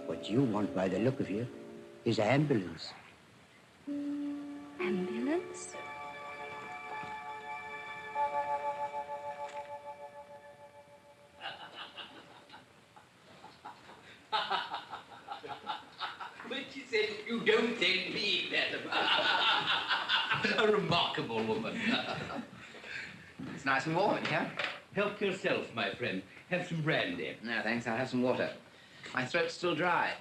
What you want, by the look of you, is an ambulance. Ambulance? But she said, "You don't think me better." A remarkable woman. It's nice and warm in here. Help yourself, my friend. Have some brandy. No, thanks. I'll have some water. My throat's still dry.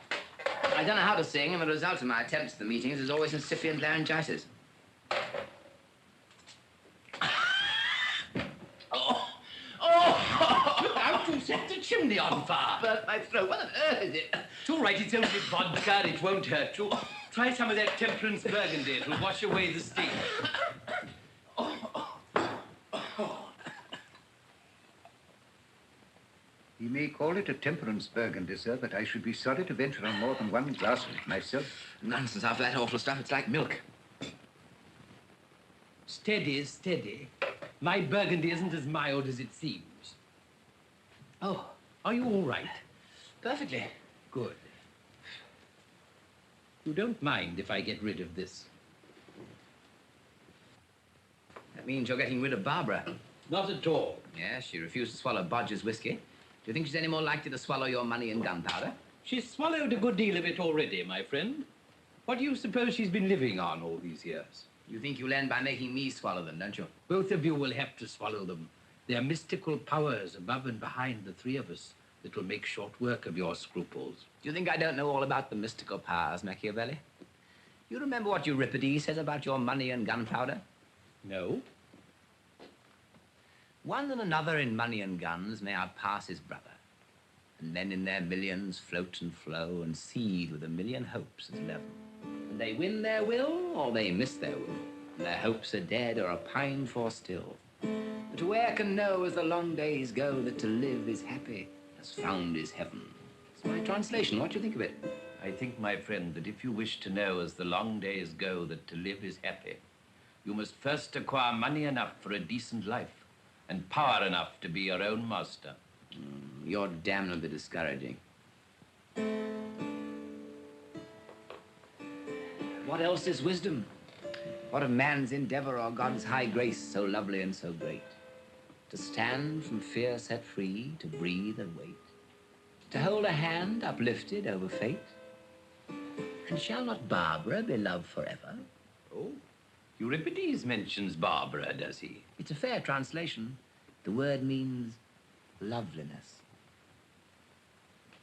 I don't know how to sing, and the result of my attempts at the meetings is always incipient laryngitis. chimney on fire. Burnt my throat. What on earth is it? It's all right, it's only vodka. It won't hurt you. Try some of that temperance burgundy. It will wash away the sting. You may call it a temperance burgundy, sir, but I should be sorry to venture on more than one glass of it myself. Nonsense. After that awful stuff, it's like milk. Steady, steady. My burgundy isn't as mild as it seems. Oh, are you all right? Perfectly. Good. You don't mind if I get rid of this? That means you're getting rid of Barbara. Not at all. Yes, she refused to swallow Bodger's whiskey. Do you think she's any more likely to swallow your money and gunpowder? She's swallowed a good deal of it already, my friend. What do you suppose she's been living on all these years? You think you'll end by making me swallow them, don't you? Both of you will have to swallow them. They are mystical powers above and behind the three of us that will make short work of your scruples. Do you think I don't know all about the mystical powers, Machiavelli? You remember what Euripides says about your money and gunpowder? No. One and another in money and guns may outpass his brother. And men in their millions float and flow and seethe with a million hopes at 11. And they win their will or they miss their will. And their hopes are dead or are pined for still. But whoe'er can know as the long days go that to live is happy, has found his heaven. It's my translation. What do you think of it? I think, my friend, that if you wish to know as the long days go that to live is happy, you must first acquire money enough for a decent life and power enough to be your own master. You're damnably discouraging. What else is wisdom? What of man's endeavor or God's high grace so lovely and so great? To stand from fear set free, to breathe and wait, to hold a hand uplifted over fate. And shall not Barbara be loved forever? Oh, Euripides mentions Barbara, does he? It's a fair translation. The word means loveliness.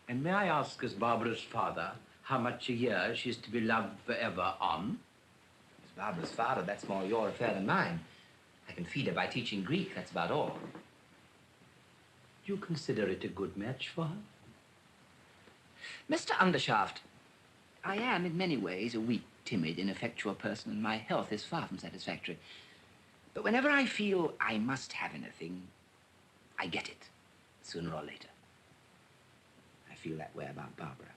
And may I ask, as Barbara's father, how much a year she's to be loved forever on? As Barbara's father, that's more your affair than mine. I can feed her by teaching Greek, that's about all. Do you consider it a good match for her? Mr. Undershaft, I am in many ways a weak, timid, ineffectual person, and my health is far from satisfactory. But whenever I feel I must have anything, I get it, sooner or later. I feel that way about Barbara.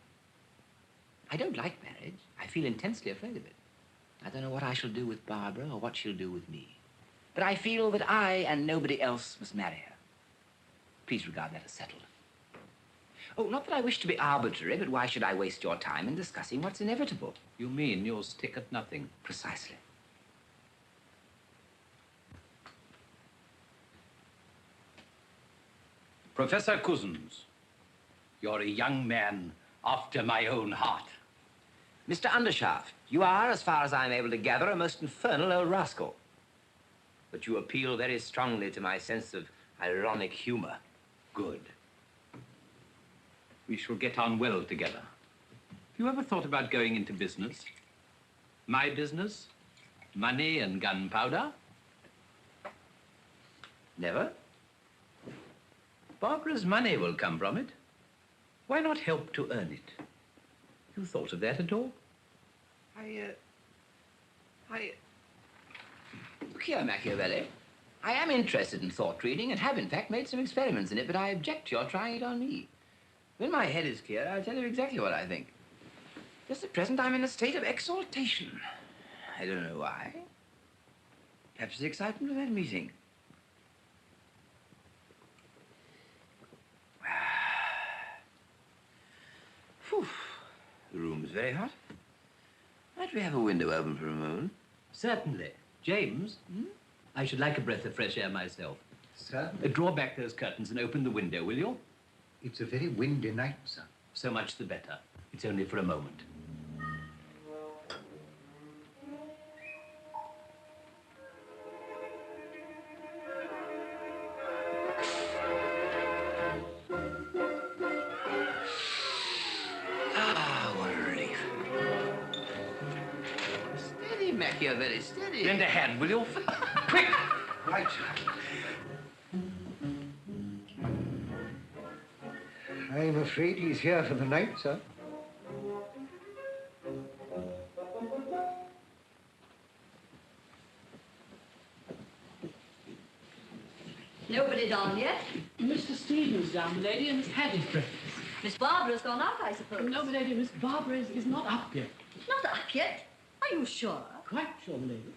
I don't like marriage. I feel intensely afraid of it. I don't know what I shall do with Barbara or what she'll do with me. But I feel that I and nobody else must marry her. Please regard that as settled. Oh, not that I wish to be arbitrary, but why should I waste your time in discussing what's inevitable? You mean you'll stick at nothing? Precisely. Professor Cusins, you're a young man after my own heart. Mr. Undershaft, you are, as far as I'm able to gather, a most infernal old rascal. But you appeal very strongly to my sense of ironic humor. Good. We shall get on well together. Have you ever thought about going into business? My business? Money and gunpowder? Never. Barbara's money will come from it. Why not help to earn it? You thought of that at all? Look here, Machiavelli. I am interested in thought reading and have, in fact, made some experiments in it, but I object to your trying it on me. When my head is clear, I'll tell you exactly what I think. Just at present, I'm in a state of exaltation. I don't know why. Perhaps the excitement of that meeting. Whew. The room's very hot. Might we have a window open for a moment? Certainly. James, I should like a breath of fresh air myself. Sir? Draw back those curtains and open the window, will you? It's a very windy night, sir. So much the better. It's only for a moment. Ah, what a relief. Steady, Machiavelli, steady. Lend a hand, will you? Quick! Right, sir. I'm afraid he's here for the night, sir. Nobody down yet? Mr. Stevens down, my lady, and has had his breakfast. Miss Barbara's gone out, I suppose. No, my lady, Miss Barbara is not up yet. Not up yet? Are you sure? Quite sure, my lady.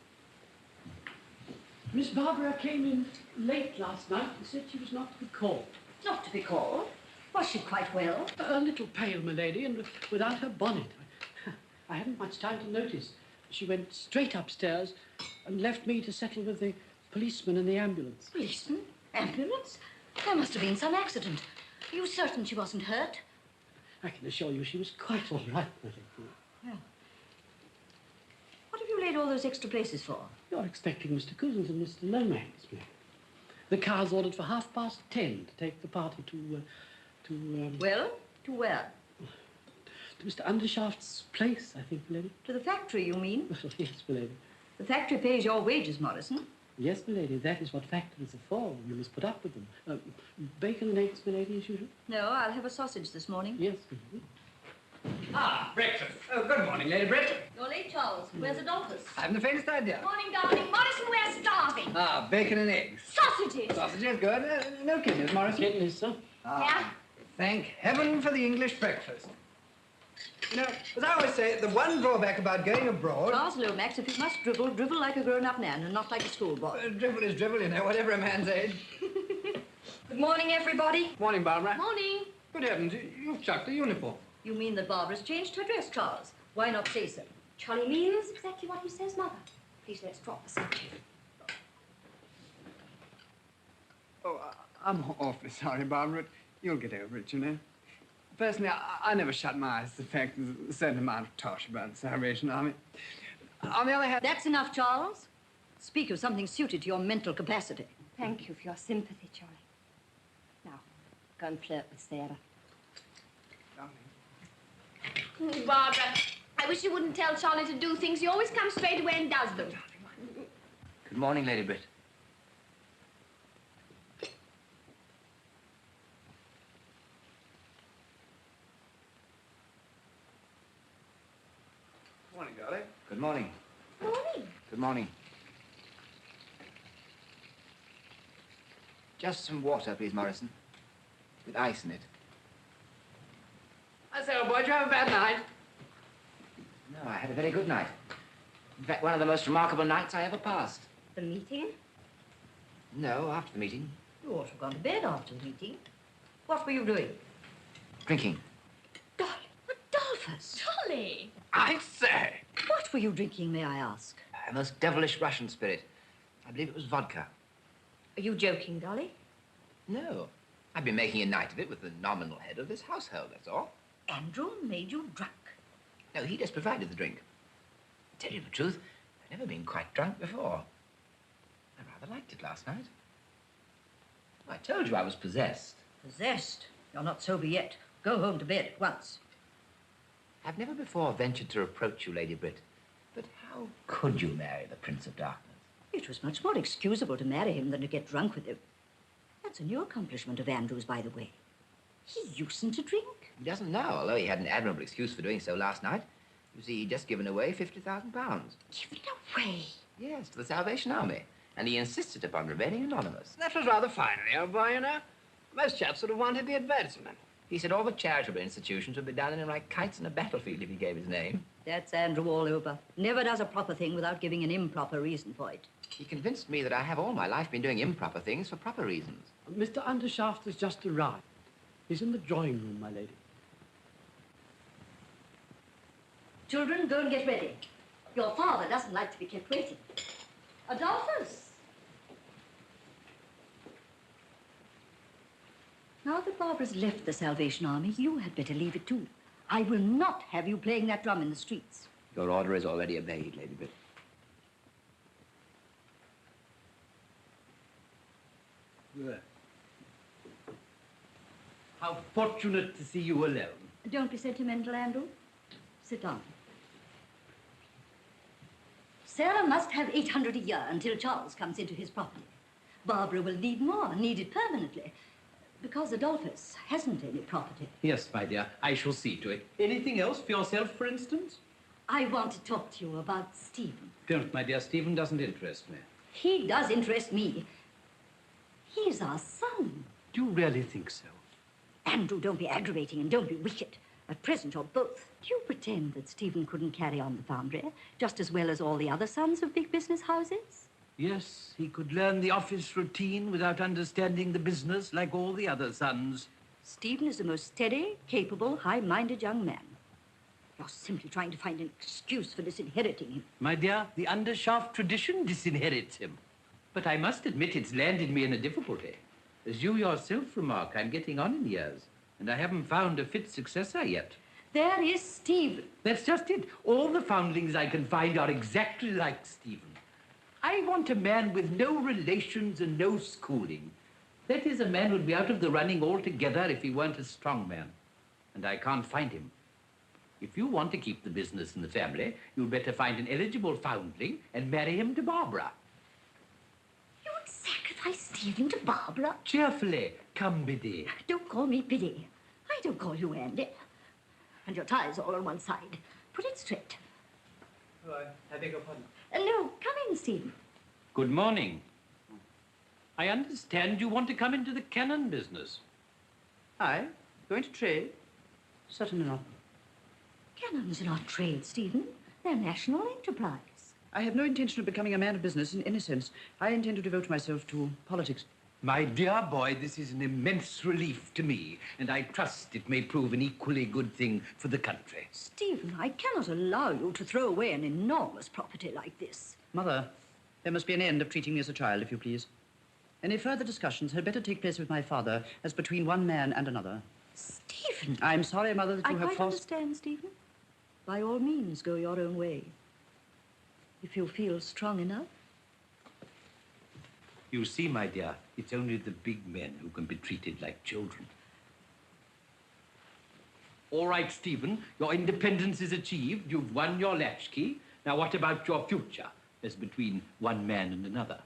Miss Barbara came in late last night and said she was not to be called. Not to be called? Was she quite well? A little pale, my lady, and without her bonnet. I hadn't much time to notice. She went straight upstairs and left me to settle with the policeman and the ambulance. Policeman? Ambulance? There must have been some accident. Are you certain she wasn't hurt? I can assure you she was quite all right, my lady. Well, what have you laid all those extra places for? You're expecting Mr. Cusins and Mr. Lomax, my lady. The car's ordered for 10:30 to take the party Well, to where? To Mr. Undershaft's place, I think, my lady. To the factory, you mean? Well, yes, my lady. The factory pays your wages, Morrison. Yes, my lady, that is what factories are for. You must put up with them. Bacon and eggs, my lady, as usual? No, I'll have a sausage this morning. Yes. Ah, breakfast. Oh, good morning, Lady Britt. You're late, Charles. Where's Adolphus? I haven't the faintest idea. Morning, darling. Morrison, we're starving. Ah, bacon and eggs. Sausages. Sausages, good. No kidneys, Morrison. Kidneys, sir. Yeah? Thank heaven for the English breakfast. You know, as I always say, the one drawback about going abroad... Charles Lomax, if you must dribble, dribble like a grown-up man and not like a schoolboy. Dribble is dribble, you know, whatever a man's age. Good morning, everybody. Morning, Barbara. Morning. Good heavens, you've chucked a uniform. You mean that Barbara's changed her dress, Charles? Why not say so? Charlie means exactly what he says, Mother. Please, let's drop the subject. Oh, I'm awfully sorry, Barbara. You'll get over it, you know. Personally, I never shut my eyes to the fact there's a certain amount of tosh about the Salvation Army. On the other hand... That's enough, Charles. Speak of something suited to your mental capacity. Thank you for your sympathy, Charlie. Now, go and flirt with Sarah. Barbara, I wish you wouldn't tell Charlie to do things. He always comes straight away and does them. Good morning, Lady Britt. Morning, darling. Good morning. Morning. Good morning. Just some water, please, Morrison. With ice in it. I say, old boy, did you have a bad night? No, I had a very good night. In fact, one of the most remarkable nights I ever passed. The meeting? No, after the meeting. You ought to have gone to bed after the meeting. What were you doing? Drinking. Adolphus! Charlie! I say! What were you drinking, may I ask? A most devilish Russian spirit. I believe it was vodka. Are you joking, Dolly? No. I've been making a night of it with the nominal head of this household, that's all. Andrew made you drunk. No, he just provided the drink. To tell you the truth, I've never been quite drunk before. I rather liked it last night. I told you I was possessed. Possessed? You're not sober yet. Go home to bed at once. I've never before ventured to reproach you, Lady Britt, but how could you marry the Prince of Darkness? It was much more excusable to marry him than to get drunk with him. That's a new accomplishment of Andrew's, by the way. He usedn't to drink. He doesn't know, although he had an admirable excuse for doing so last night. You see, he'd just given away £50,000. Given away? Yes, to the Salvation Army. And he insisted upon remaining anonymous. That was rather fine, old boy, you know. Most chaps would have wanted the advertisement. He said all the charitable institutions would be down on him like kites in a battlefield if he gave his name. That's Andrew all over. Never does a proper thing without giving an improper reason for it. He convinced me that I have all my life been doing improper things for proper reasons. Mr. Undershaft has just arrived. He's in the drawing room, my lady. Children, go and get ready. Your father doesn't like to be kept waiting. Adolphus! Now that Barbara's left the Salvation Army, you had better leave it too. I will not have you playing that drum in the streets. Your order is already obeyed, Lady Britt. Good. How fortunate to see you alone. Don't be sentimental, Andrew. Sit down. Sarah must have 800 a year until Charles comes into his property. Barbara will need more, need it permanently. Because Adolphus hasn't any property. Yes, my dear, I shall see to it. Anything else for yourself, for instance? I want to talk to you about Stephen. Don't, my dear. Stephen doesn't interest me. He does interest me. He's our son. Do you really think so? Andrew, don't be aggravating and don't be wicked. At present, you're both. Do you pretend that Stephen couldn't carry on the foundry just as well as all the other sons of big business houses? Yes, he could learn the office routine without understanding the business like all the other sons. Stephen is the most steady, capable, high-minded young man. You're simply trying to find an excuse for disinheriting him. My dear, the Undershaft tradition disinherits him. But I must admit it's landed me in a difficulty. As you yourself remark, I'm getting on in years, and I haven't found a fit successor yet. There is Stephen. That's just it. All the foundlings I can find are exactly like Stephen. I want a man with no relations and no schooling. That is, a man who'd be out of the running altogether if he weren't a strong man. And I can't find him. If you want to keep the business in the family, you'd better find an eligible foundling and marry him to Barbara. You would sacrifice Stephen to Barbara? Cheerfully. Come, Biddy. Don't call me Biddy. I don't call you Andy. And your tie's all on one side. Put it straight. Oh, I beg your pardon. No, come in, Stephen. Good morning. I understand you want to come into the cannon business. I? Going to trade? Certainly not. Cannons are not trade, Stephen. They're national enterprise. I have no intention of becoming a man of business in any sense. I intend to devote myself to politics. My dear boy, this is an immense relief to me, and I trust it may prove an equally good thing for the country. Stephen, I cannot allow you to throw away an enormous property like this. Mother, there must be an end of treating me as a child, if you please. Any further discussions had better take place with my father as between one man and another. Stephen! I'm sorry, Mother, that you have I quite understand, Stephen. By all means, go your own way. If you feel strong enough. You see, my dear, it's only the big men who can be treated like children. All right, Stephen, your independence is achieved. You've won your latchkey. Now, what about your future as between one man and another?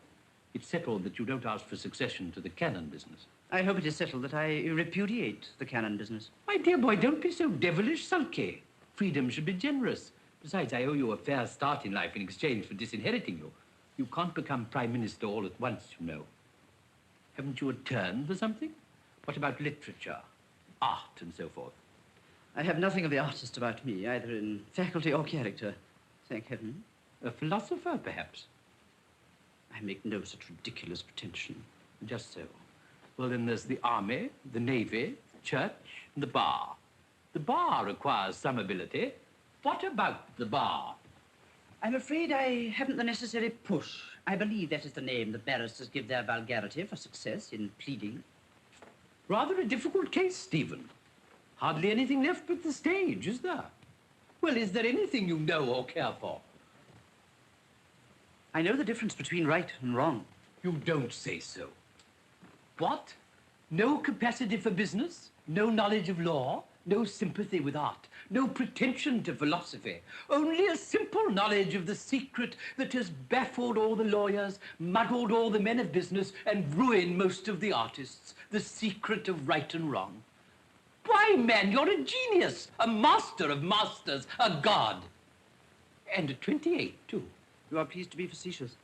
It's settled that you don't ask for succession to the cannon business. I hope it is settled that I repudiate the cannon business. My dear boy, don't be so devilish sulky. Freedom should be generous. Besides, I owe you a fair start in life in exchange for disinheriting you. You can't become Prime Minister all at once, you know. Haven't you a turn for something? What about literature, art, and so forth? I have nothing of the artist about me, either in faculty or character, thank heaven. A philosopher, perhaps? I make no such ridiculous pretension. Just so. Well, then there's the army, the navy, the church, and the bar. The bar requires some ability. What about the bar? I'm afraid I haven't the necessary push. I believe that is the name the barristers give their vulgarity for success in pleading. Rather a difficult case, Stephen. Hardly anything left but the stage, is there? Well, is there anything you know or care for? I know the difference between right and wrong. You don't say so. What? No capacity for business? No knowledge of law? No sympathy with art? No pretension to philosophy? Only a simple knowledge of the secret that has baffled all the lawyers, muddled all the men of business, and ruined most of the artists. The secret of right and wrong. Why, man, you're a genius, a master of masters, a god. And at 28, too. You are pleased to be facetious.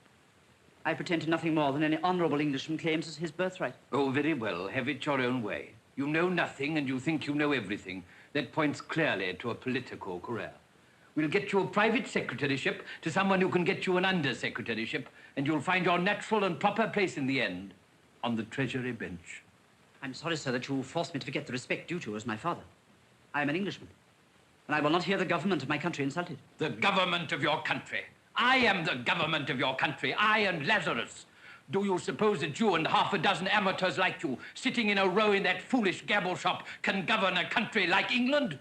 I pretend to nothing more than any honorable Englishman claims as his birthright. Oh, very well. Have it your own way. You know nothing and you think you know everything. That points clearly to a political career. We'll get you a private secretaryship to someone who can get you an under-secretaryship, and you'll find your natural and proper place in the end on the Treasury bench. I'm sorry, sir, that you force me to forget the respect due to as my father. I am an Englishman, and I will not hear the government of my country insulted. The government of your country. I am the government of your country, I and Lazarus. Do you suppose that you and half a dozen amateurs like you, sitting in a row in that foolish gabble shop, can govern a country like England?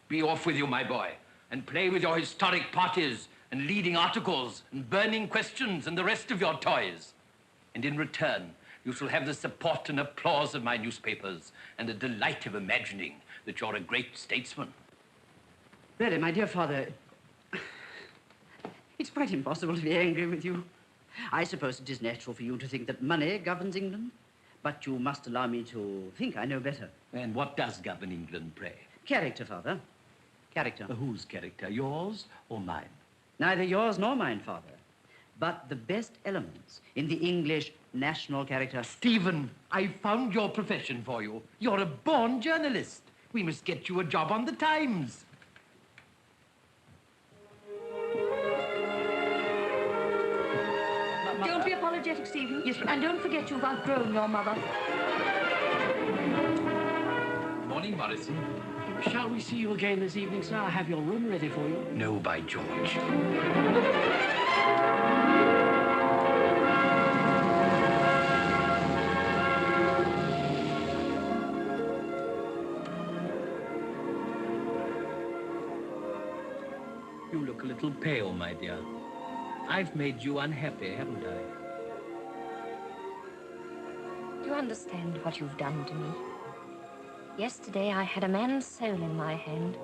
Be off with you, my boy, and play with your historic parties and leading articles and burning questions and the rest of your toys. And in return, you shall have the support and applause of my newspapers and the delight of imagining that you're a great statesman. Really, my dear father, it's quite impossible to be angry with you. I suppose it is natural for you to think that money governs England. But you must allow me to think I know better. And what does govern England, pray? Character, Father. Character. Whose character, yours or mine? Neither yours nor mine, Father. But the best elements in the English national character. Stephen, I found your profession for you. You're a born journalist. We must get you a job on the Times. Don't be apologetic, Stephen. Yes, and don't forget you've outgrown your mother. Morning, Morrison. Shall we see you again this evening, sir? I have your room ready for you. No, by George. You look a little pale, my dear. I've made you unhappy, haven't I? Do you understand what you've done to me? Yesterday, I had a man's soul in my hand.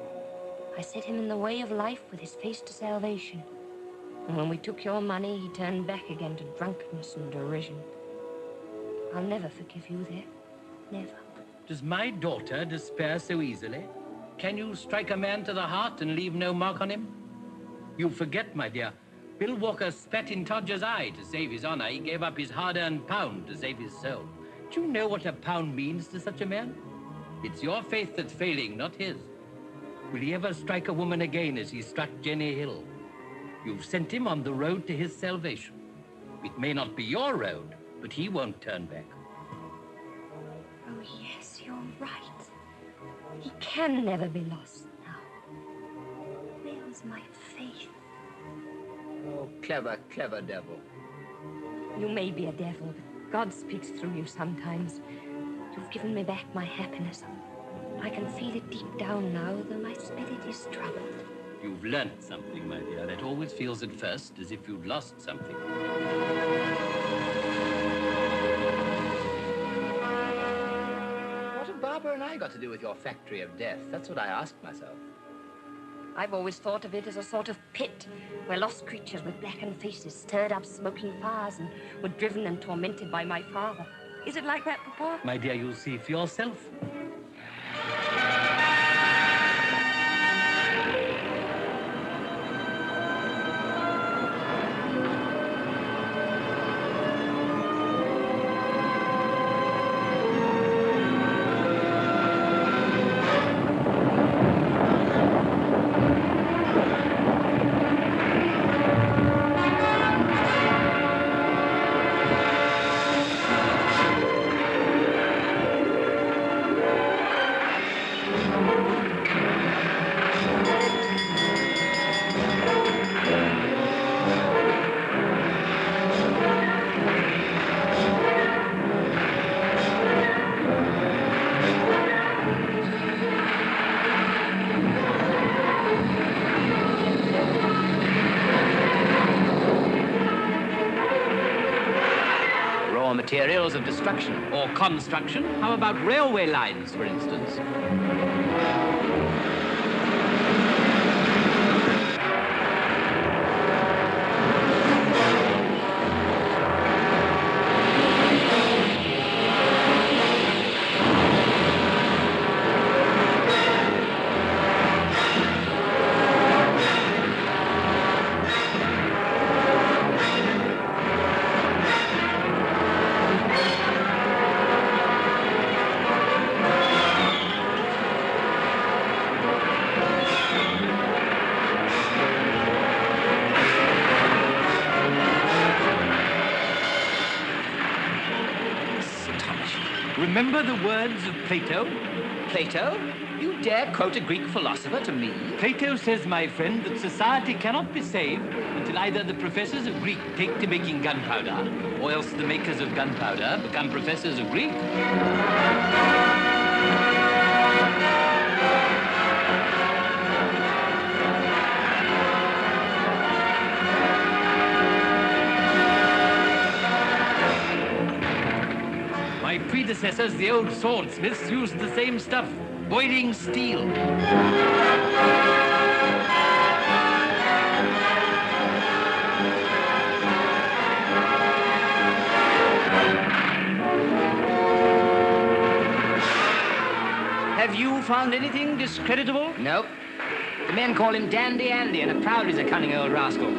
I set him in the way of life with his face to salvation. And when we took your money, he turned back again to drunkenness and derision. I'll never forgive you there. Never. Does my daughter despair so easily? Can you strike a man to the heart and leave no mark on him? You forget, my dear. Bill Walker spat in Todger's eye to save his honor. He gave up his hard-earned pound to save his soul. Do you know what a pound means to such a man? It's your faith that's failing, not his. Will he ever strike a woman again as he struck Jenny Hill? You've sent him on the road to his salvation. It may not be your road, but he won't turn back. Oh, yes, you're right. He can never be lost now. Where's my faith? Oh, clever, clever devil. You may be a devil, but God speaks through you sometimes. You've given me back my happiness. I can feel it deep down now, though my spirit is troubled. You've learnt something, my dear. That always feels at first as if you'd lost something. What have Barbara and I got to do with your factory of death? That's what I asked myself. I've always thought of it as a sort of pit where lost creatures with blackened faces stirred up smoking fires and were driven and tormented by my father. Is it like that, Papa? My dear, you'll see for yourself. Materials of destruction. Or construction. How about railway lines, for instance? Remember the words of Plato? Plato? You dare quote a Greek philosopher to me? Plato says, my friend, that society cannot be saved until either the professors of Greek take to making gunpowder, or else the makers of gunpowder become professors of Greek. My predecessors, the old swordsmiths, used the same stuff, boiling steel. found anything discreditable? Nope. The men call him Dandy Andy, and are proud he's a cunning old rascal.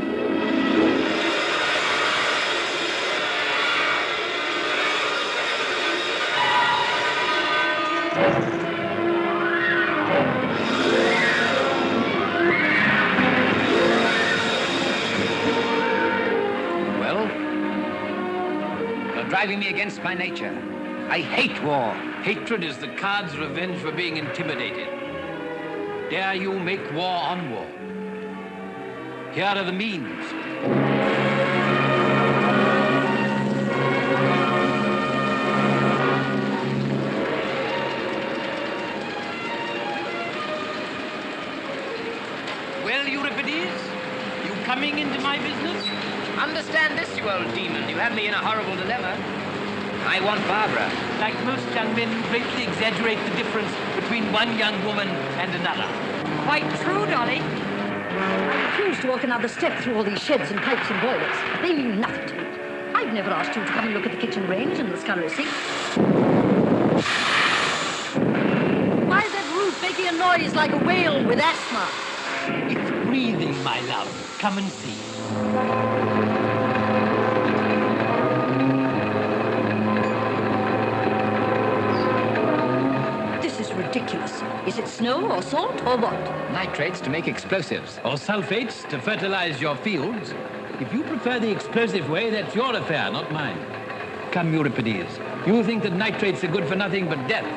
Driving me against my nature. I hate war. Hatred is the card's revenge for being intimidated. Dare you make war on war? Here are the means. Well, Euripides, you coming into my business? Understand this, you old demon. You have me in a horrible dilemma. I want Barbara. Like most young men, you greatly exaggerate the difference between one young woman and another. Quite true, Dolly. I refuse to walk another step through all these sheds and pipes and boilers. They mean nothing to me. I've never asked you to come and look at the kitchen range and the scullery sink. Why is that roof making a noise like a whale with asthma? It's breathing, my love. Come and see. This is ridiculous. Is it snow or salt or what? Nitrates to make explosives. Or sulfates to fertilize your fields. If you prefer the explosive way, that's your affair, not mine. Come, Euripides. You think that nitrates are good for nothing but death.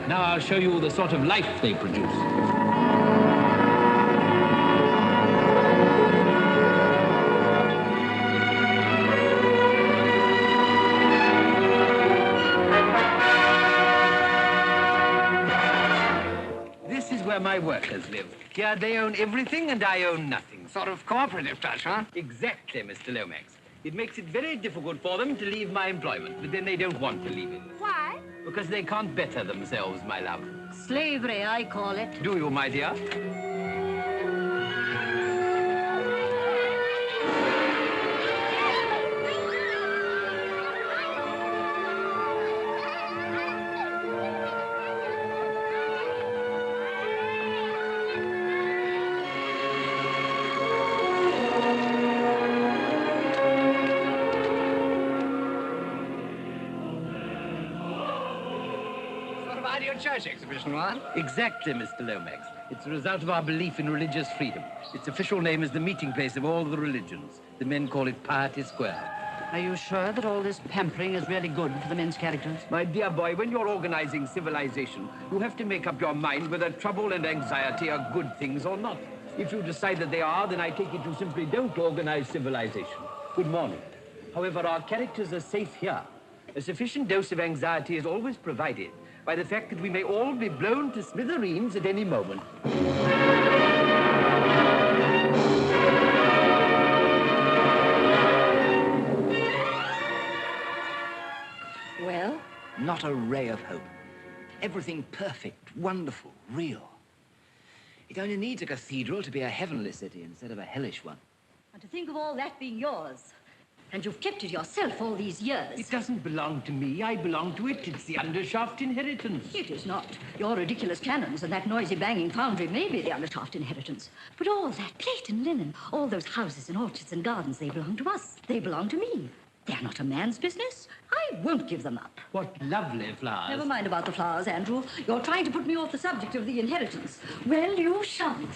Now I'll show you the sort of life they produce. Where my workers live. Here they own everything and I own nothing. Sort of cooperative touch, huh? Exactly, Mr. Lomax. It makes it very difficult for them to leave my employment, but then they don't want to leave it. Why? Because they can't better themselves, my love. Slavery, I call it. Do you, my dear? Church exhibition, right? Exactly, Mr. Lomax. It's a result of our belief in religious freedom. Its official name is the meeting place of all the religions. The men call it Piety Square. Are you sure that all this pampering is really good for the men's characters? My dear boy, when you're organizing civilization, you have to make up your mind whether trouble and anxiety are good things or not. If you decide that they are, then I take it you simply don't organize civilization. Good morning. However, our characters are safe here. A sufficient dose of anxiety is always provided by the fact that we may all be blown to smithereens at any moment. Well? Not a ray of hope. Everything perfect, wonderful, real. It only needs a cathedral to be a heavenly city instead of a hellish one. And to think of all that being yours. And you've kept it yourself all these years. It doesn't belong to me. I belong to it. It's the Undershaft inheritance. It is not. Your ridiculous cannons and that noisy banging foundry may be the Undershaft inheritance. But all that plate and linen, all those houses and orchards and gardens, they belong to us. They belong to me. They're not a man's business. I won't give them up. What lovely flowers. Never mind about the flowers, Andrew. You're trying to put me off the subject of the inheritance. Well, you shan't.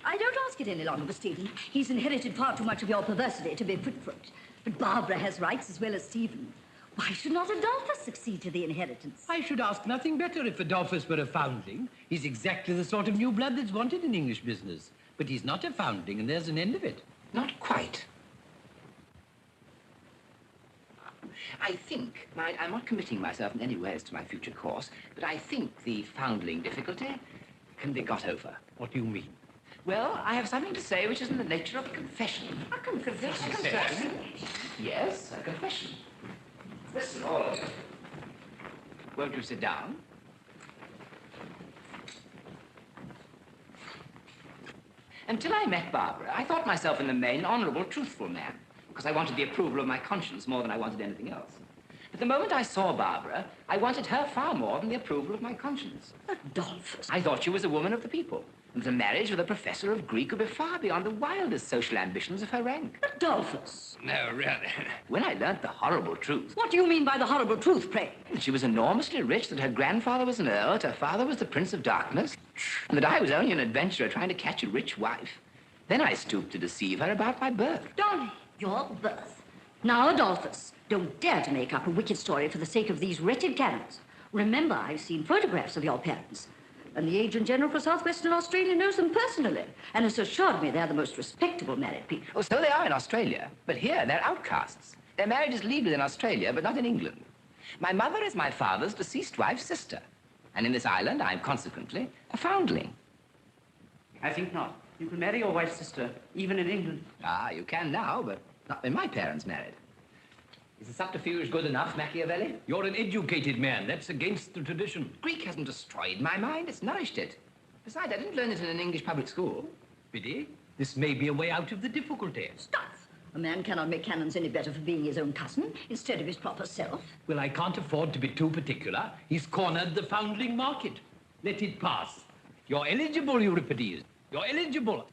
I don't ask it any longer, Stephen. He's inherited far too much of your perversity to be fit for it. But Barbara has rights as well as Stephen. Why should not Adolphus succeed to the inheritance? I should ask nothing better if Adolphus were a foundling. He's exactly the sort of new blood that's wanted in English business. But he's not a foundling, and there's an end of it. Not quite. I think, mind, I'm not committing myself in any way as to my future course, but I think the foundling difficulty can be got over. What do you mean? Well, I have something to say which is in the nature of a confession. A confession? Yes, a confession. Listen, all of you. Won't you sit down? Until I met Barbara, I thought myself in the main an honorable, truthful man, because I wanted the approval of my conscience more than I wanted anything else. But the moment I saw Barbara, I wanted her far more than the approval of my conscience. Adolphus. I thought she was a woman of the people. And the marriage with a professor of Greek would be far beyond the wildest social ambitions of her rank. Adolphus. No, really. When I learnt the horrible truth... What do you mean by the horrible truth, pray? She was enormously rich, that her grandfather was an earl, that her father was the Prince of Darkness, and that I was only an adventurer trying to catch a rich wife. Then I stooped to deceive her about my birth. Dolly, your birth. Now, Adolphus, don't dare to make up a wicked story for the sake of these wretched Karens. Remember, I've seen photographs of your parents. And the Agent General for Southwestern Australia knows them personally and has assured me they're the most respectable married people. Oh, so they are in Australia, but here they're outcasts. Their marriage is legal in Australia, but not in England. My mother is my father's deceased wife's sister. And in this island, I'm consequently a foundling. I think not. You can marry your wife's sister, even in England. Ah, you can now, but not when my parents married. Is the subterfuge good enough, Machiavelli? You're an educated man. That's against the tradition. Greek hasn't destroyed my mind, it's nourished it. Besides, I didn't learn it in an English public school. Biddy, this may be a way out of the difficulty. Stuff! A man cannot make cannons any better for being his own cousin instead of his proper self. Well, I can't afford to be too particular. He's cornered the foundling market. Let it pass. You're eligible, Euripides. You're eligible.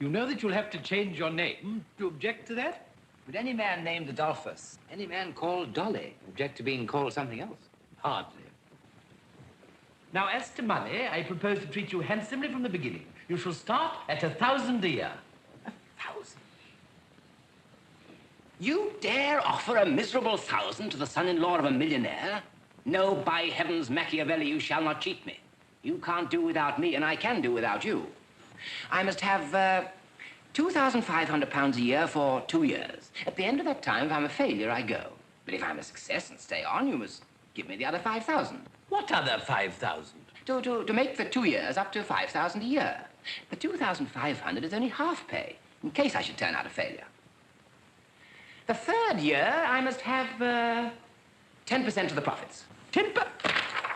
You know that you'll have to change your name. Do you object to that? Would any man named Adolphus, any man called Dolly, object to being called something else? Hardly. Now, as to money, I propose to treat you handsomely from the beginning. You shall start at 1,000 a year. 1,000? You dare offer a miserable 1,000 to the son-in-law of a millionaire? No, by heavens, Machiavelli, you shall not cheat me. You can't do without me, and I can do without you. I must have, £2,500 a year for 2 years. At the end of that time, if I'm a failure, I go. But if I'm a success and stay on, you must give me the other 5,000. What other 5,000? To make the 2 years up to 5,000 a year. The 2,500 is only half pay, in case I should turn out a failure. The third year, I must have, 10% of the profits. 10%?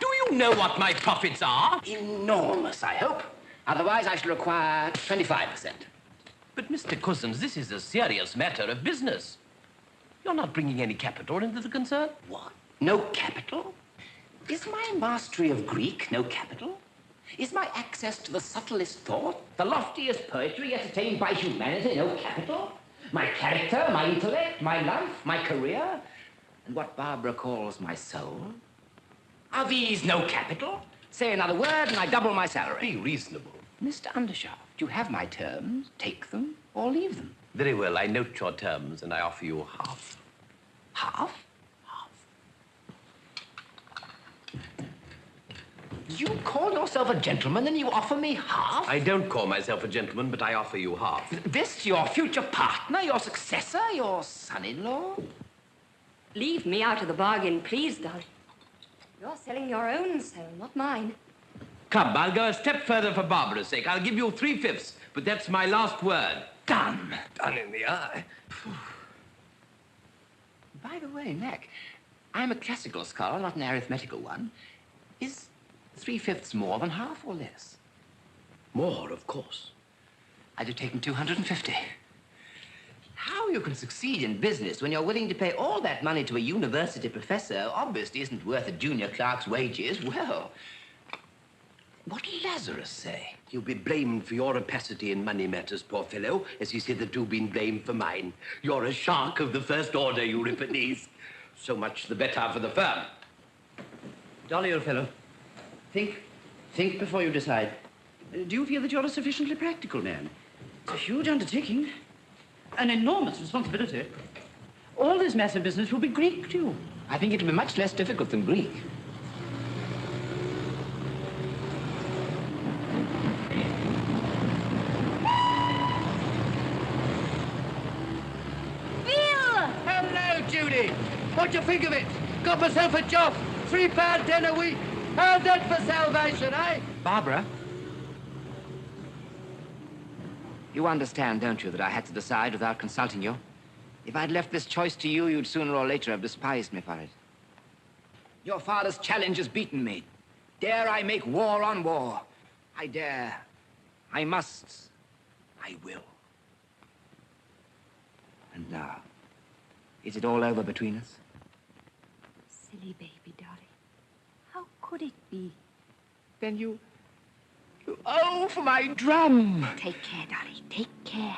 Do you know what my profits are? Enormous, I hope. Otherwise, I shall require 25%. But, Mr. Cusins, this is a serious matter of business. You're not bringing any capital into the concern. What? No capital? Is my mastery of Greek no capital? Is my access to the subtlest thought, the loftiest poetry yet attained by humanity no capital? My character, my intellect, my life, my career, and what Barbara calls my soul? Are these no capital? Say another word and I double my salary. Be reasonable. Mr. Undershaft, you have my terms. Take them or leave them. Very well, I note your terms and I offer you half. Half? You call yourself a gentleman and you offer me half? I don't call myself a gentleman, but I offer you half. This, your future partner, your successor, your son-in-law? Leave me out of the bargain, please, Dolly. You're selling your own soul, not mine. Come, I'll go a step further for Barbara's sake. I'll give you 3/5, but that's my last word. Done. Done in the eye. By the way, Mac, I'm a classical scholar, not an arithmetical one. Is 3/5 more than half or less? More, of course. I'd have taken 250. How you can succeed in business when you're willing to pay all that money to a university professor obviously isn't worth a junior clerk's wages. Well, what did Lazarus say? You'll be blamed for your opacity in money matters, poor fellow, as he's hitherto been blamed for mine. You're a shark of the first order, Euripides. So much the better for the firm. Dolly, old fellow, think before you decide. Do you feel that you're a sufficiently practical man? It's a huge undertaking, an enormous responsibility. All this massive business will be Greek to you. I think it'll be much less difficult than Greek. Judy, what do you think of it? Got myself a job, £3 dinner a week. How's that for salvation, eh? Barbara? You understand, don't you, that I had to decide without consulting you? If I'd left this choice to you, you'd sooner or later have despised me for it. Your father's challenge has beaten me. Dare I make war on war? I dare. I must. I will. And now, is it all over between us? silly baby, Dolly. How could it be? Then you owe for my drum. Take care, Dolly. Take care.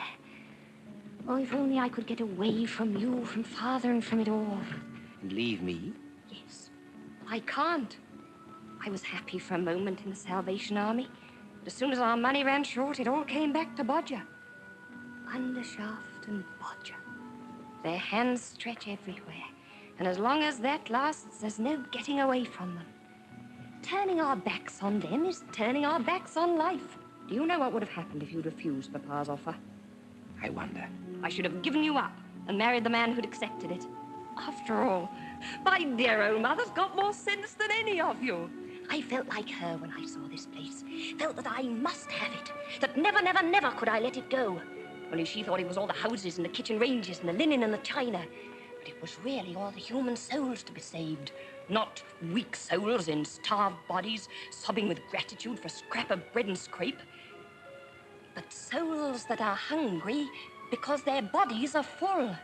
Oh, if only I could get away from you, from Father, and from it all. And leave me? Yes. I can't. I was happy for a moment in the Salvation Army. But as soon as our money ran short, it all came back to Bodger. Undershaft and Bodger. Their hands stretch everywhere. And as long as that lasts, there's no getting away from them. Turning our backs on them is turning our backs on life. Do you know what would have happened if you'd refused Papa's offer? I wonder. I should have given you up and married the man who'd accepted it. After all, my dear old mother's got more sense than any of you. I felt like her when I saw this place. Felt that I must have it. That never, never, never could I let it go. Only she thought it was all the houses and the kitchen ranges and the linen and the china. But it was really all the human souls to be saved. Not weak souls in starved bodies, sobbing with gratitude for a scrap of bread and scrape. But souls that are hungry because their bodies are full.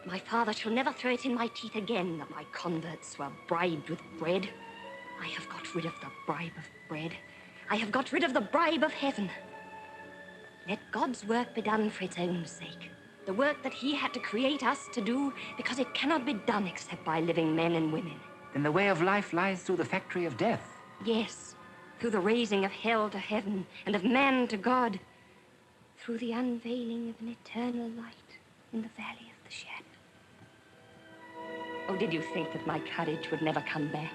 My father shall never throw it in my teeth again that my converts were bribed with bread. I have got rid of the bribe of bread. I have got rid of the bribe of heaven. Let God's work be done for its own sake. The work that he had to create us to do, because it cannot be done except by living men and women. Then the way of life lies through the factory of death. Yes, through the raising of hell to heaven and of man to God. Through the unveiling of an eternal light in the valley of the shadow. Oh, did you think that my courage would never come back?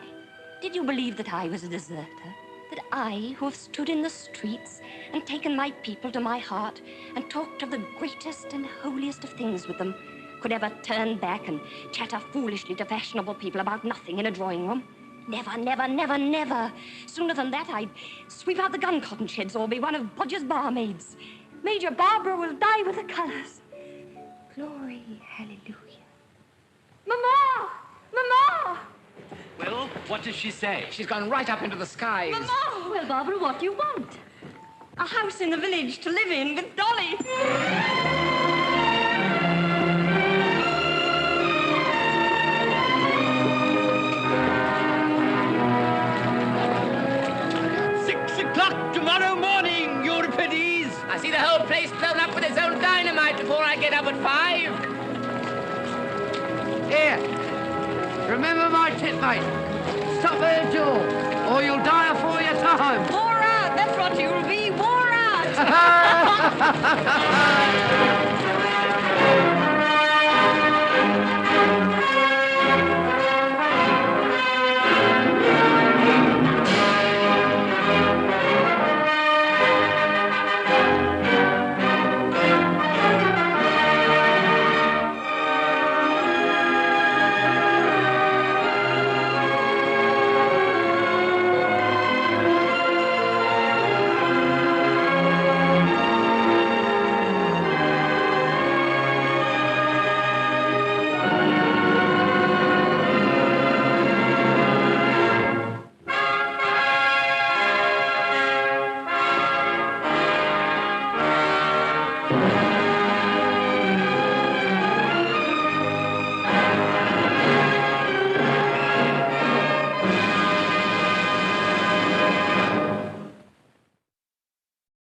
Did you believe that I was a deserter? That I, who have stood in the streets and taken my people to my heart and talked of the greatest and holiest of things with them, could ever turn back and chatter foolishly to fashionable people about nothing in a drawing room? Never, never, never, never. Sooner than that, I'd sweep out the gun cotton sheds or be one of Bodger's barmaids. Major Barbara will die with the colors. Glory, hallelujah. Mama! Mama! Well, what does she say? She's gone right up into the skies. Mama! Well, Barbara, what do you want? A house in the village to live in with Dolly. Tomorrow morning, Euripides. I see the whole place blown up with its own dynamite before I get up at 5. Here, remember my tip, mate. Stop her jaw, or you'll die afore you time. Wore out, that's what you'll be, wore out.